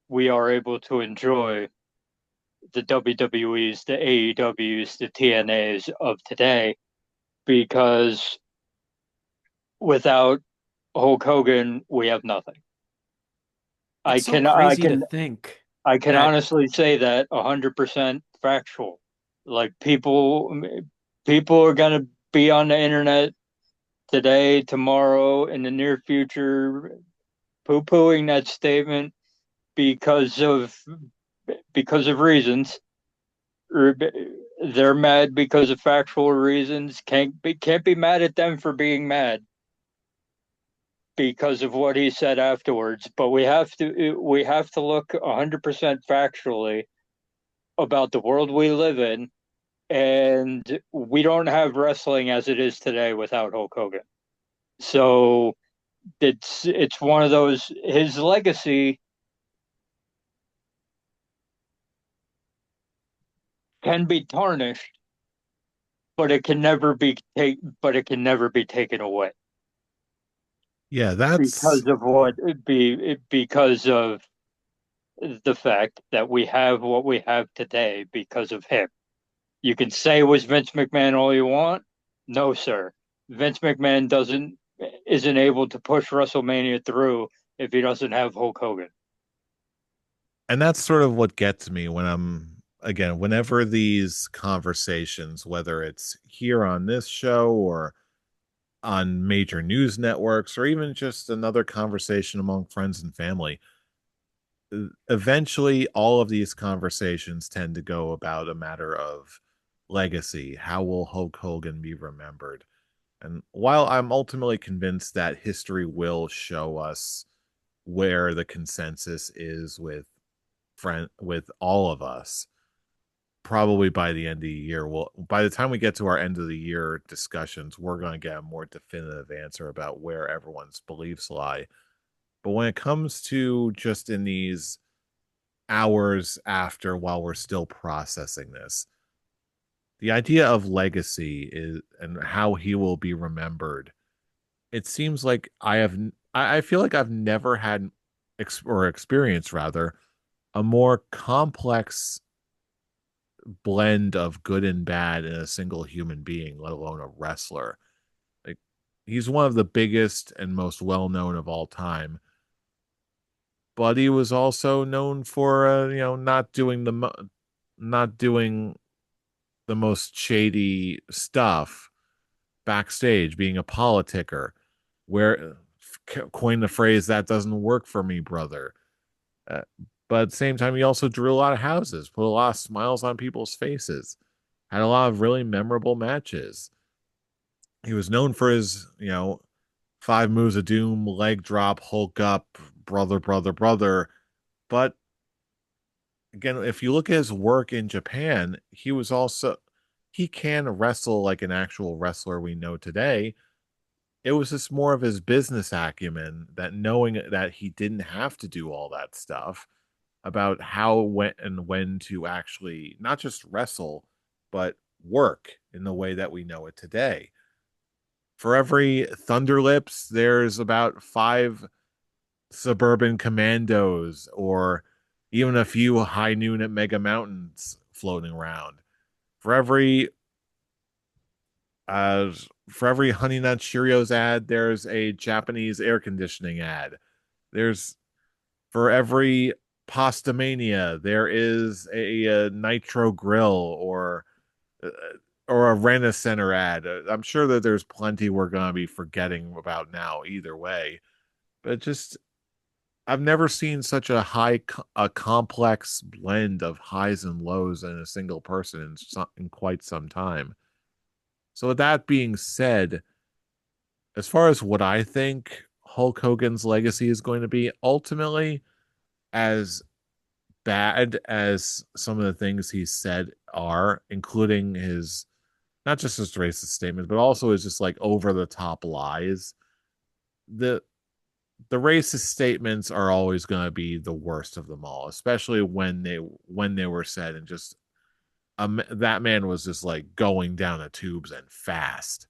we are able to enjoy the WWEs, the AEWs, the TNAs of today because without Hulk Hogan, we have nothing. I It's so can I crazy to can think I can that. honestly say that 100% factual. Like people are gonna be on the internet today, tomorrow, in the near future, poo-pooing that statement because of because of reasons. They're mad because of factual reasons. Can't be mad at them for being mad because of what he said afterwards. But we have to look 100% factually about the world we live in, and we don't have wrestling as it is today without Hulk Hogan. So it's one of those. His legacy can be tarnished, but it can never be taken away Yeah, because that's of what be because of the fact that we have what we have today because of him. You can say it was Vince McMahon all you want. No, sir. Vince McMahon isn't able to push WrestleMania through if he doesn't have Hulk Hogan. and that's sort of what gets me when I'm again, whenever these conversations, whether it's here on this show or on major news networks or even just another conversation among friends and family. Eventually, all of these conversations tend to go about a matter of legacy. How will Hulk Hogan be remembered? And while I'm ultimately convinced that history will show us where the consensus is with all of us, probably by the end of the year, by the time we get to our end of the year discussions, we're going to get a more definitive answer about where everyone's beliefs lie. But when it comes to just in these hours after, while we're still processing this, the idea of legacy is and how he will be remembered, it seems like I feel like I've never had or experienced rather a more complex blend of good and bad in a single human being, let alone a wrestler. Like, he's one of the biggest and most well known of all time, but he was also known for not doing the most shady stuff backstage, being a politicker, where coined the phrase "that doesn't work for me, brother." Uh, but at the same time, he also drew a lot of houses, put a lot of smiles on people's faces, had a lot of really memorable matches. He was known for his, five moves of doom, leg drop, Hulk up, brother, brother, brother. But again, if you look at his work in Japan, he can wrestle like an actual wrestler we know today. It was just more of his business acumen, that knowing that he didn't have to do all that stuff, about how, when to actually not just wrestle, but work in the way that we know it today. For every Thunderlips, there's about five Suburban Commandos, or even a few High Noon at Mega Mountains floating around. For every uh, for every Honey Nut Cheerios ad, there's a Japanese air conditioning ad. There's For every Pasta Mania, there is a Nitro Grill uh, or a Rena Center ad. I'm sure that there's plenty we're going to be forgetting about now, either way. But just I've never seen such a complex blend of highs and lows in a single person in quite some time. So with that being said, as far as what I think Hulk Hogan's legacy is going to be, ultimately, as bad as some of the things he said are, including his not just his racist statements, but also his just like over the top lies. The the racist statements are always going to be the worst of them all, especially when they were said, and just that man was just like going down the tubes and fast.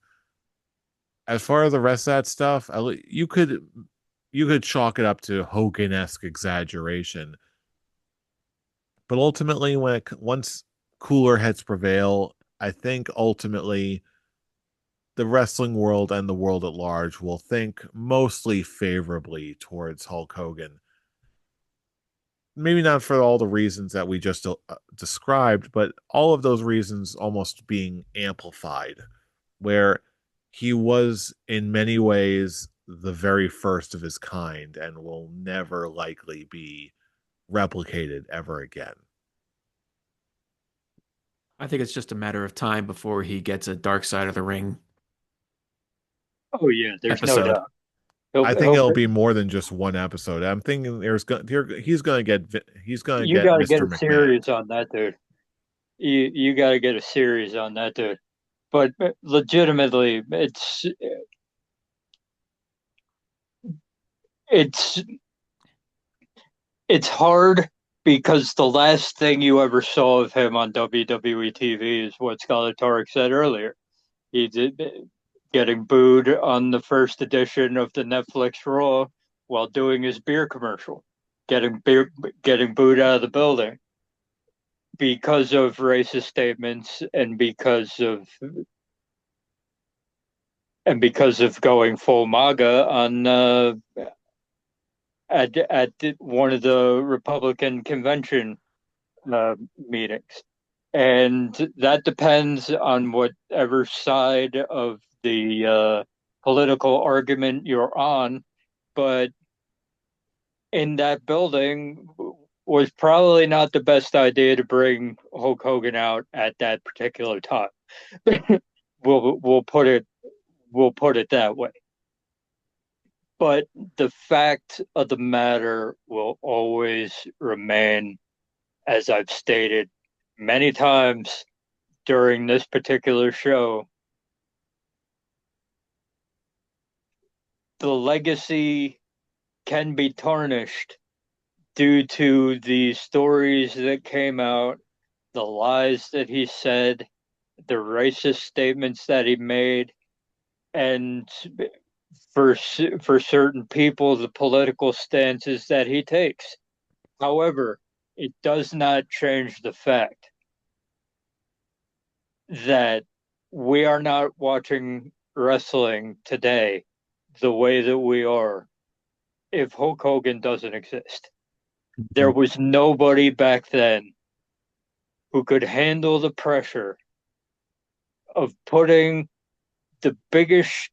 As far as the rest of that stuff, you could chalk it up to Hogan-esque exaggeration, but ultimately, once cooler heads prevail, I think ultimately the wrestling world and the world at large will think mostly favorably towards Hulk Hogan. Maybe not for all the reasons that we just described, but all of those reasons almost being amplified, where he was in many ways the very first of his kind and will never likely be replicated ever again. I think it's just a matter of time before he gets a Dark Side of the Ring Oh yeah, there's no episode. doubt. He'll, I think he'll, it'll be more than just one episode. I'm thinking he's gonna you get got to get Mr. a McMahon. series on that, dude. You got to get a series on that, dude. But legitimately, it's it's hard because the last thing you ever saw of him on WWE TV is what Skeletor said earlier. He did getting booed on the first edition of the Netflix Raw while doing his beer commercial, getting booed out of the building because of racist statements and because of going full MAGA on at one of the Republican convention meetings, and that depends on whatever side of the political argument you're on, but in that building was probably not the best idea to bring Hulk Hogan out at that particular time. we'll put it that way. But the fact of the matter will always remain, as I've stated many times during this particular show, the legacy can be tarnished due to the stories that came out, the lies that he said, the racist statements that he made, and for certain people, the political stances that he takes. However, it does not change the fact that we are not watching wrestling today the way that we are if Hulk Hogan doesn't exist. There was nobody back then who could handle the pressure of putting the biggest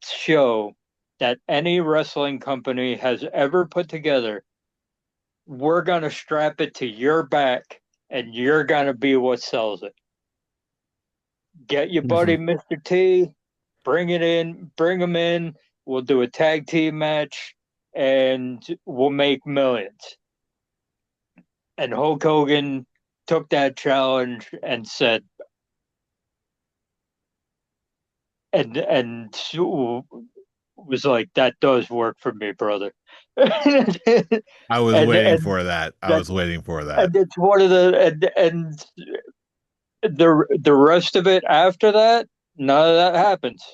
show that any wrestling company has ever put together. We're going to strap it to your back and you're going to be what sells it. Get your buddy Mr. T, bring him in. We'll do a tag team match and we'll make millions. And Hulk Hogan took that challenge and said, and was like, that does work for me, brother. I was waiting for that. I was waiting for that. And it's one of and the rest of it after that, none of that happens.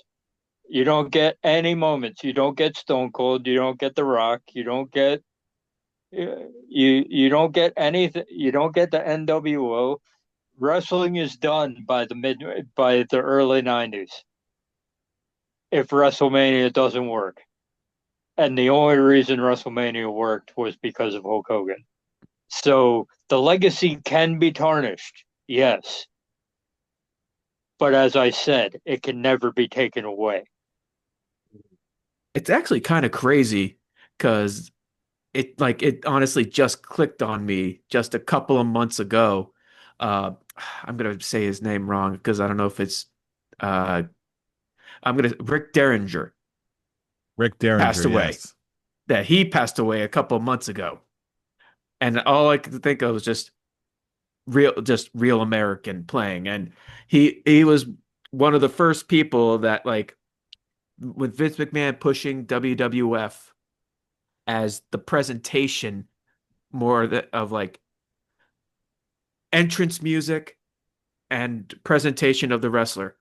You don't get any moments. You don't get Stone Cold. You don't get The Rock. You don't get you don't get anything. You don't get the NWO. Wrestling is done by the early 90s. If WrestleMania doesn't work. And the only reason WrestleMania worked was because of Hulk Hogan. So the legacy can be tarnished, yes. But as I said, it can never be taken away. It's actually kind of crazy because it honestly just clicked on me just a couple of months ago. I'm gonna say his name wrong because I don't know if it's Rick Derringer. Rick Derringer passed away. Yes. That he passed away a couple of months ago. And all I could think of was just real American playing. And he was one of the first people that, like, with Vince McMahon pushing WWF as the presentation more of like entrance music and presentation of the wrestler.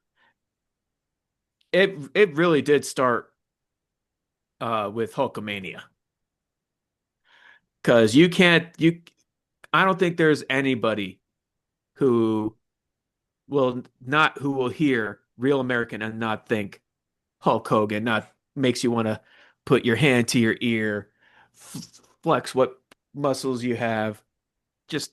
It really did start with Hulkamania. Because I don't think there's anybody who will hear Real American and not think Hulk Hogan, not makes you want to put your hand to your ear, flex what muscles you have. Just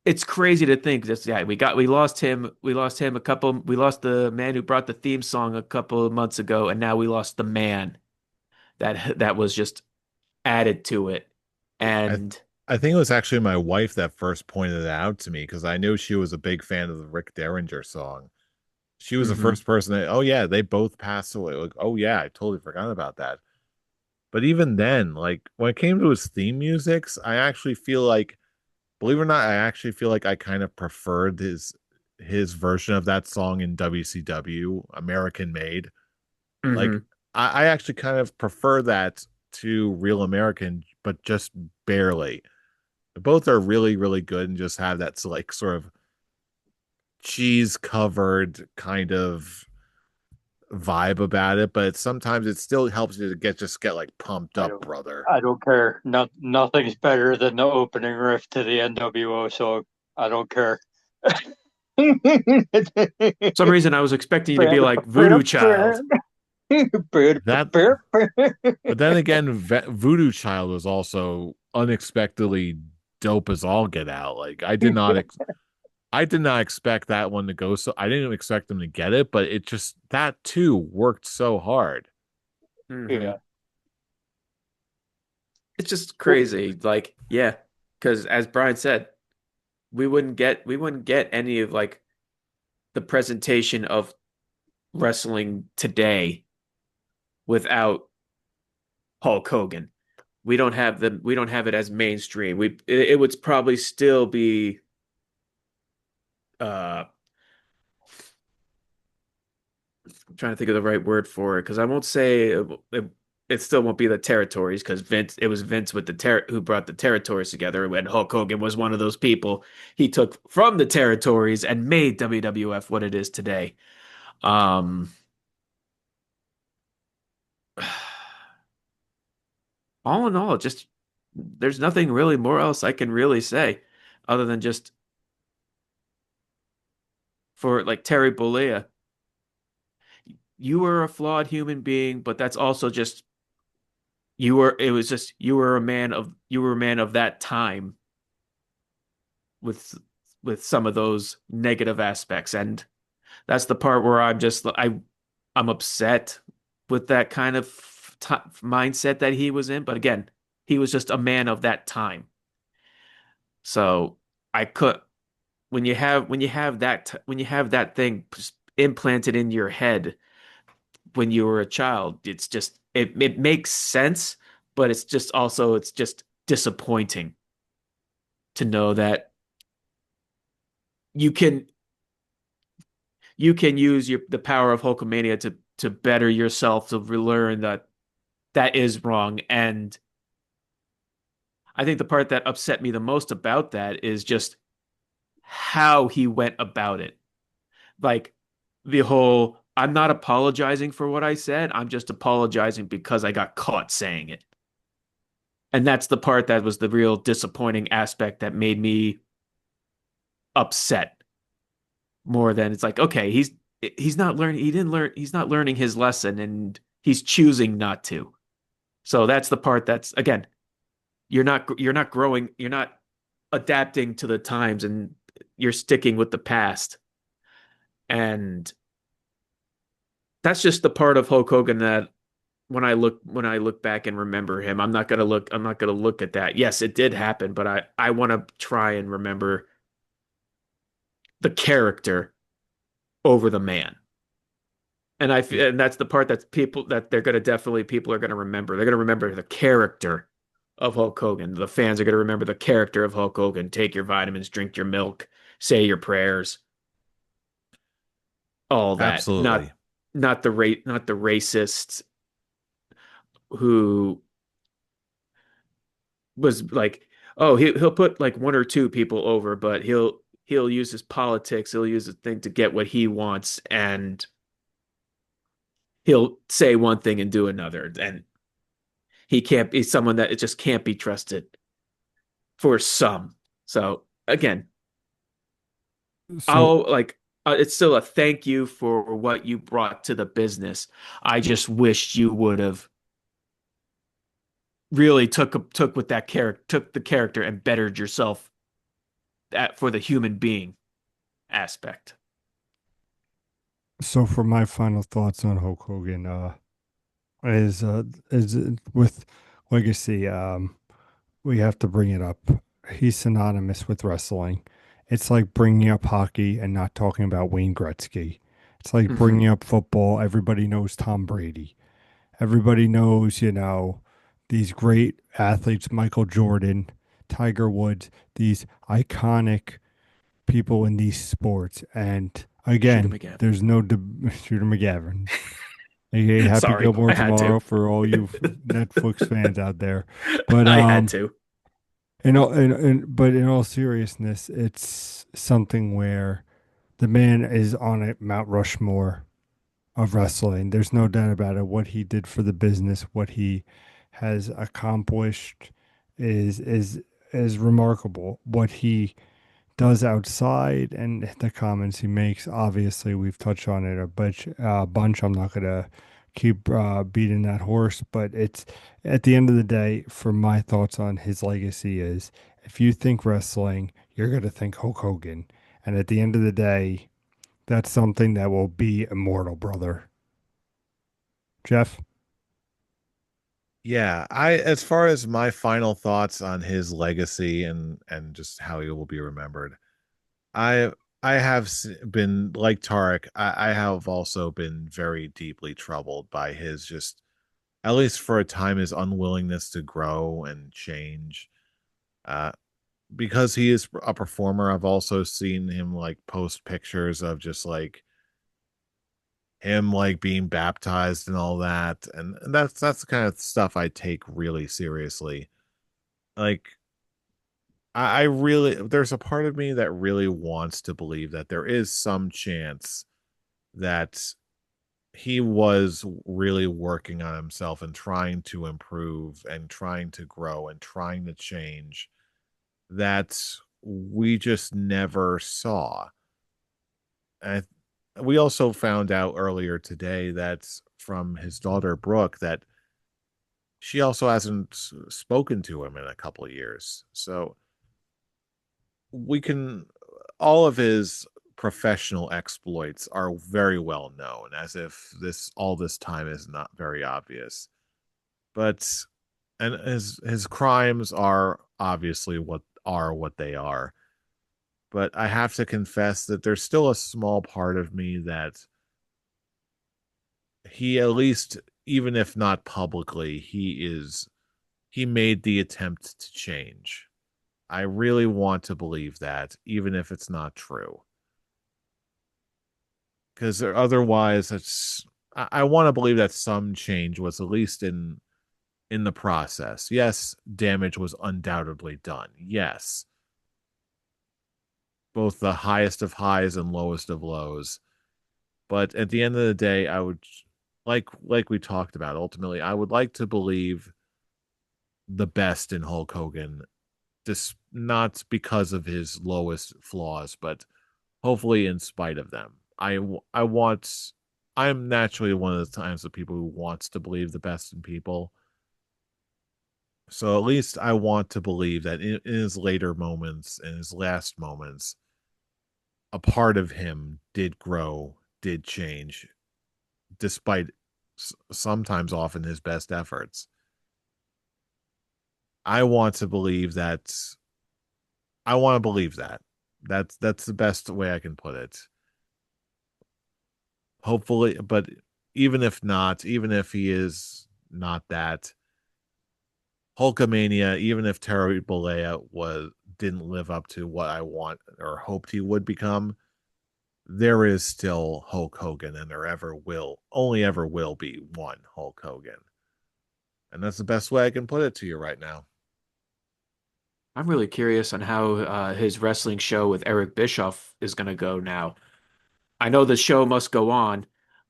it's crazy to think this guy. We lost him. We lost the man who brought the theme song a couple of months ago, and now we lost the man that was just added to it. And I think it was actually my wife that first pointed it out to me because I knew she was a big fan of the Rick Derringer song. She was the first person that, oh yeah, they both passed away. Like, oh yeah, I totally forgot about that. But even then, like when it came to his theme musics, I actually feel like, believe it or not, I actually feel like I kind of preferred his version of that song in WCW, American Made. Like I actually kind of prefer that to Real American, but just barely. Both are really, really good and just have that like sort of cheese covered kind of vibe about it, but sometimes it still helps you to get like pumped up, brother. I don't care. Nothing's better than the opening riff to the NWO song. I don't care. For some reason I was expecting you to be like Voodoo Child. But then again, Voodoo Child was also unexpectedly dope as all get out. Like I did not I did not expect that one to go so I didn't expect them to get it, but it just that too worked so hard. Hmm. Yeah. It's just Well, crazy. Like, yeah, because as Brian said, we wouldn't get any of like the presentation of wrestling today without Hulk Hogan. We don't have it as mainstream. It would probably still be uh I'm trying to think of the right word for it because I won't say it still won't be the territories because Vince with the who brought the territories together when Hulk Hogan was one of those people he took from the territories and made WWF what it is today. Um all in all, just there's nothing really more else I can really say other than just for like Terry Bollea, you were a flawed human being, but that's also just you were a man of that time with some of those negative aspects. And that's the part where I'm upset with that kind of mindset that he was in. But again, he was just a man of that time. So I could when you have that thing implanted in your head when you were a child, it makes sense, but it's just disappointing to know that you can you can use the power of Hulkamania to better yourself to relearn that that is wrong. And I think the part that upset me the most about that is just how he went about it. Like the whole I'm not apologizing for what I said. I'm just apologizing because I got caught saying it. And that's the part that was the real disappointing aspect that made me upset more than it's like, okay, he's not learning he didn't learn he's not learning his lesson and he's choosing not to. So that's the part that's again, you're not growing, you're not adapting to the times and you're sticking with the past. And that's just the part of Hulk Hogan that when I look back and remember him, I'm not gonna look at that. Yes, it did happen, but I want to try and remember the character over the man. And that's the part that's people that they're gonna definitely people are gonna remember. They're gonna remember the character of Hulk Hogan. The fans are gonna remember the character of Hulk Hogan. Take your vitamins, drink your milk, say your prayers, all that. Absolutely. Not the racists who was like, oh, he'll put like one or two people over, but he'll use his politics, he'll use the thing to get what he wants, and he'll say one thing and do another. And he can't be someone that it just can't be trusted for some. So again, So I'll like it's still a thank you for what you brought to the business. I just wish you would have really took with that character, took the character and bettered yourself for the human being aspect. so for my final thoughts on Hulk Hogan, is with legacy, we have to bring it up. He's synonymous with wrestling. It's like bringing up hockey and not talking about Wayne Gretzky. It's like Hmm. bringing up football. Everybody knows Tom Brady. Everybody knows, these great athletes, Michael Jordan, Tiger Woods, these iconic people in these sports. And Shooter again, McGavin. there's no Shooter McGavin, aka Happy Sorry, Gilmore I had to. tomorrow for all you Netflix fans out there. But I had to. but in all seriousness, it's something where the man is on a Mount Rushmore of wrestling. There's no doubt about it. What he did for the business, what he has accomplished is remarkable. What he does outside and the comments he makes, obviously we've touched on it a bunch. I'm not gonna keep beating that horse, but it's at the end of the day, for my thoughts on his legacy is if you think wrestling, you're gonna think Hulk Hogan. And at the end of the day, that's something that will be immortal, brother. Jeff? Yeah, I as far as my final thoughts on his legacy and just how he will be remembered, I I have been like Tarek. I have also been very deeply troubled by his just, at least for a time, his unwillingness to grow and change. Uh, because he is a performer, I've also seen him like post pictures of just like him like being baptized and all that, and that's the kind of stuff I take really seriously. Like I really, there's a part of me that really wants to believe that there is some chance that he was really working on himself and trying to improve and trying to grow and trying to change, that we just never saw. And we also found out earlier today that from his daughter Brooke that she also hasn't spoken to him in a couple of years. So we can, all of his professional exploits are very well known, as if this all this time is not very obvious. But and his crimes are obviously what they are. But I have to confess that there's still a small part of me that he, at least, even if not publicly, he made the attempt to change. I really want to believe that, even if it's not true. Because otherwise, I want to believe that some change was at least in the process. Yes, damage was undoubtedly done. Yes, both the highest of highs and lowest of lows. But at the end of the day, I would, like we talked about, ultimately, I would like to believe the best in Hulk Hogan, just not because of his lowest flaws, but hopefully in spite of them. I want, I'm naturally one of the times of people who wants to believe the best in people. So at least I want to believe that in his later moments, in his last moments, a part of him did grow, did change, despite sometimes often his best efforts. I want to believe that. I want to believe that. That's the best way I can put it. Hopefully, but even if not, even if he is not that, Hulkamania, even if Terry Bollea was didn't live up to what I want or hoped he would become, there is still Hulk Hogan, and there ever will, only ever will be one Hulk Hogan. And that's the best way I can put it to you right now. I'm really curious on how his wrestling show with Eric Bischoff is going to go now. I know the show must go on,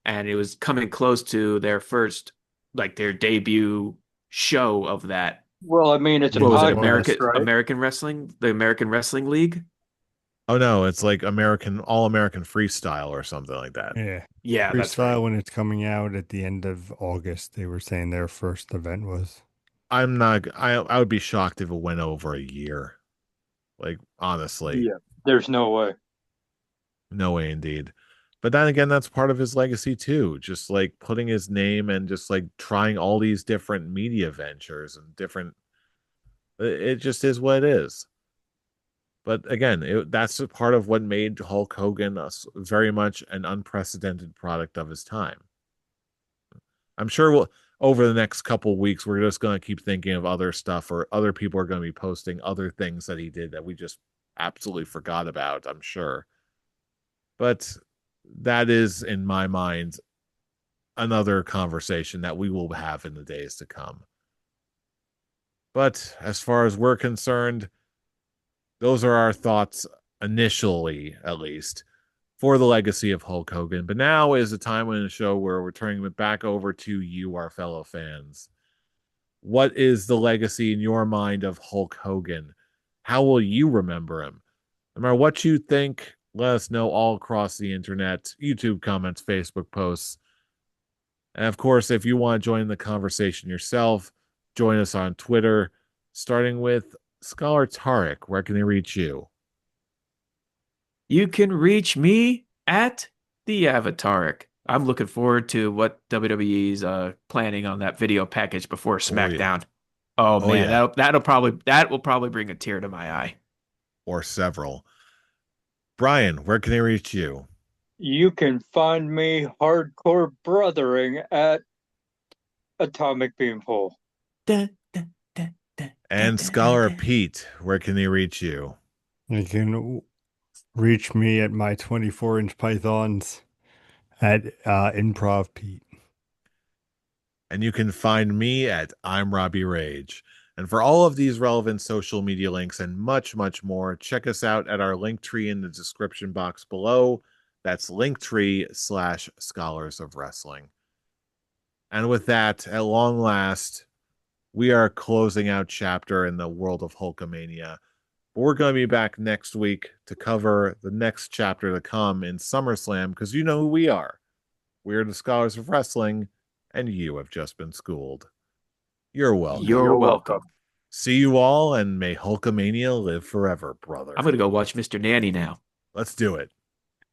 and it was coming close to their first, like their debut show of that. Well, I mean, it's a What was Yeah, it? it podcast, was. right? American Wrestling, the American Wrestling League? Oh no, it's like American All American Freestyle or something like that. Yeah. Yeah, that's right. Freestyle when it's coming out at the end of August, they were saying their first event was. I'm not. I would be shocked if it went over a year. Like honestly, Yeah, there's no way. no way, indeed. But then again, that's part of his legacy too. Just like putting his name and just like trying all these different media ventures and different. It just is what it is. But again, that's a part of what made Hulk Hogan very much an unprecedented product of his time. I'm sure over the next couple weeks, we're just going to keep thinking of other stuff, or other people are going to be posting other things that he did that we just absolutely forgot about, I'm sure. But that is, in my mind, another conversation that we will have in the days to come. But as far as we're concerned, those are our thoughts initially, at least, for the legacy of Hulk Hogan. But now is the time in the show where we're turning it back over to you, our fellow fans. What is the legacy in your mind of Hulk Hogan? How will you remember him? No matter what you think, let us know all across the internet, YouTube comments, Facebook posts. And of course, if you want to join the conversation yourself, join us on Twitter, starting with Scholar Tarek. Where can they reach you? You can reach me at the Avataric. I'm looking forward to what WWE's planning on that video package before Oh yeah. SmackDown. Oh Oh man, yeah. that will probably bring a tear to my eye. Or several. Brian, where can they reach you? You can find me hardcore brothering at Atomic Beanpole. Da, da, da, da, da, And da, da, Scholar da. Pete, where can they reach you? You can reach me at my 24-inch pythons at Improv Pete. And you can find me at I'm Robbie Rage. And for all of these relevant social media links and much, much more, check us out at our link tree in the description box below. That's linktree/Scholars of Wrestling. And with that, at long last, we are closing out chapter in the world of Hulkamania. But we're going to be back next week to cover the next chapter to come in SummerSlam because you know who we are. We are the Scholars of Wrestling, and you have just been schooled. You're welcome. You're welcome. See you all, and may Hulkamania live forever, brother. I'm gonna go watch Mr. Nanny now. Let's do it.